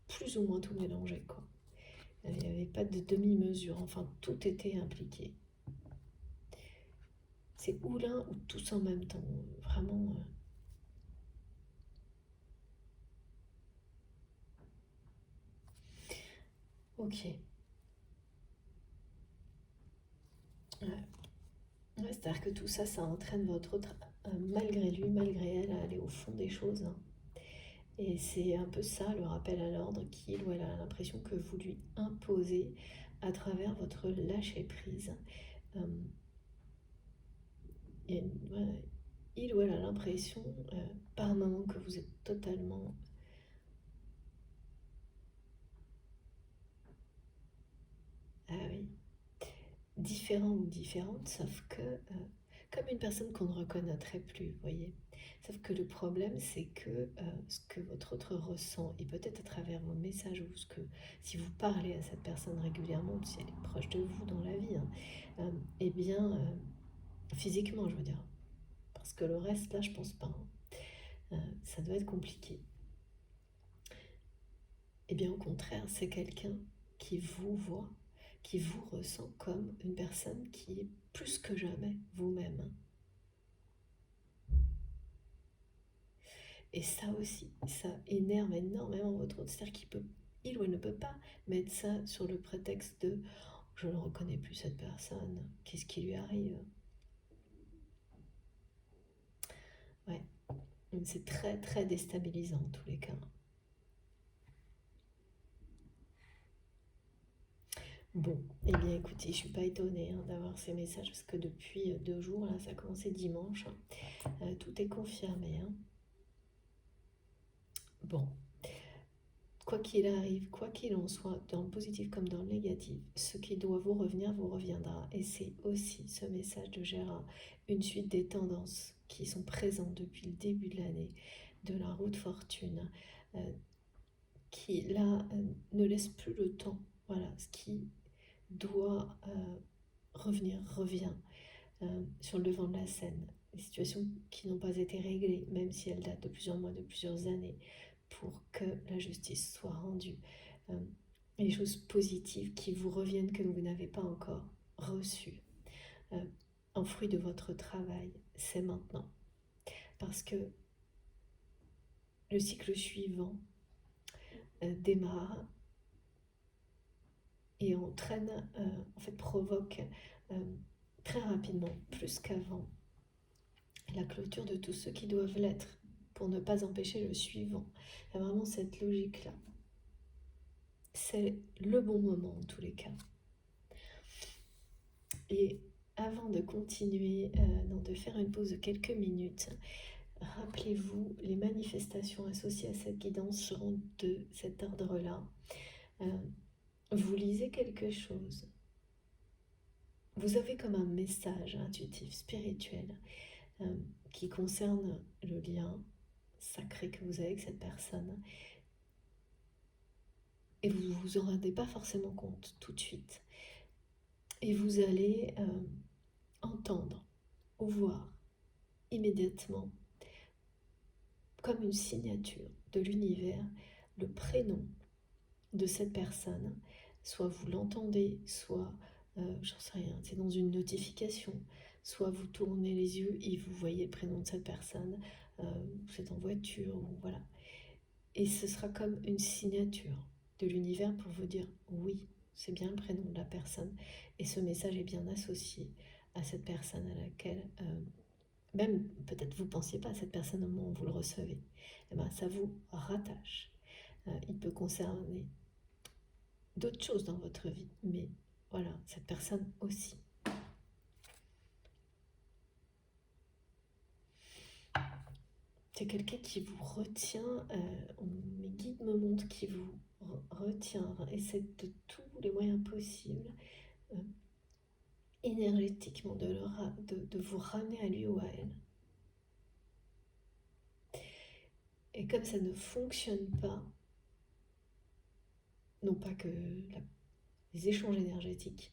plus ou moins tout mélangé, quoi. Il n'y avait pas de demi-mesure, enfin, tout était impliqué. C'est ou l'un ou tous en même temps, vraiment. Ok. Ouais, c'est-à-dire que tout ça, ça entraîne votre autre, malgré lui, malgré elle, à aller au fond des choses. Et c'est un peu ça, le rappel à l'ordre, qu'il ou elle a l'impression que vous lui imposez à travers votre lâcher-prise. Il ou elle a l'impression, par moment, que vous êtes totalement... Ah oui, différent ou différente, sauf que comme une personne qu'on ne reconnaîtrait plus, vous voyez. Sauf que le problème, c'est que ce que votre autre ressent, et peut-être à travers vos messages, ou si vous parlez à cette personne régulièrement, si elle est proche de vous dans la vie, eh bien, physiquement, je veux dire, parce que le reste, là, je pense pas. Ça doit être compliqué. Eh bien, au contraire, c'est quelqu'un qui vous voit, qui vous ressent comme une personne qui est plus que jamais vous-même. Et ça aussi, ça énerve énormément votre autre. C'est-à-dire il ou elle ne peut pas mettre ça sur le prétexte de je ne reconnais plus cette personne, qu'est-ce qui lui arrive? Ouais, c'est très très déstabilisant en tous les cas. Bon, eh bien écoutez, je ne suis pas étonnée d'avoir ces messages parce que depuis 2 jours, là, ça a commencé dimanche, tout est confirmé. Bon, quoi qu'il arrive, quoi qu'il en soit, dans le positif comme dans le négatif, ce qui doit vous revenir vous reviendra. Et c'est aussi ce message de Gérard, une suite des tendances qui sont présentes depuis le début de l'année, de la roue de fortune, qui là ne laisse plus le temps. Voilà, ce qui doit revenir, revient sur le devant de la scène. Des situations qui n'ont pas été réglées, même si elles datent de plusieurs mois, de plusieurs années, pour que la justice soit rendue. Les choses positives qui vous reviennent, que vous n'avez pas encore reçues, en fruit de votre travail, c'est maintenant. Parce que le cycle suivant démarre et entraîne, en fait provoque très rapidement, plus qu'avant, la clôture de tous ceux qui doivent l'être pour ne pas empêcher le suivant. Il y a vraiment cette logique-là. C'est le bon moment en tous les cas. Et avant de continuer, donc de faire une pause de quelques minutes, rappelez-vous, les manifestations associées à cette guidance seront de cet ordre-là. Vous lisez quelque chose, vous avez comme un message intuitif, spirituel, qui concerne le lien sacré que vous avez avec cette personne, et vous ne vous en rendez pas forcément compte tout de suite. Et vous allez entendre ou voir immédiatement, comme une signature de l'univers, le prénom de cette personne. Soit vous l'entendez, soit, j'en sais rien, c'est dans une notification, soit vous tournez les yeux et vous voyez le prénom de cette personne, vous êtes en voiture, ou voilà. Et ce sera comme une signature de l'univers pour vous dire oui, c'est bien le prénom de la personne, et ce message est bien associé à cette personne à laquelle, même peut-être vous ne pensiez pas à cette personne au moment où vous le recevez, et ben, ça vous rattache. Il peut concerner d'autres choses dans votre vie, mais voilà, cette personne aussi. C'est quelqu'un qui vous retient, mes guides me montrent qui vous retient, essaie de tous les moyens possibles, énergétiquement, de vous ramener à lui ou à elle. Et comme ça ne fonctionne pas, non pas que les échanges énergétiques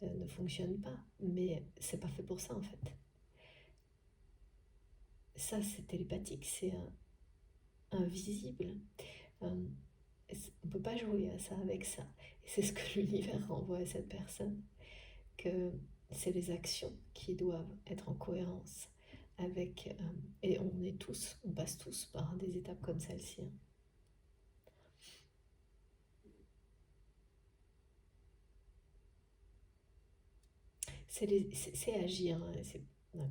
ne fonctionnent pas, mais c'est pas fait pour ça en fait. Ça c'est télépathique, c'est invisible. On ne peut pas jouer à ça avec ça. Et c'est ce que l'univers renvoie à cette personne, que c'est les actions qui doivent être en cohérence avec... et on passe tous par des étapes comme celle-ci. C'est agir.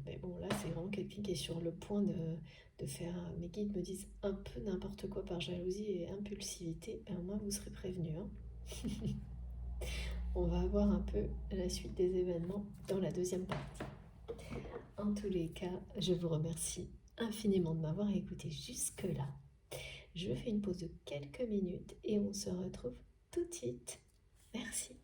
Mais bon, là, c'est vraiment quelqu'un qui est sur le point de faire... Mes guides me disent un peu n'importe quoi par jalousie et impulsivité. Ben, au moins, vous serez prévenus. On va voir un peu la suite des événements dans la deuxième partie. En tous les cas, je vous remercie infiniment de m'avoir écouté jusque-là. Je fais une pause de quelques minutes et on se retrouve tout de suite. Merci.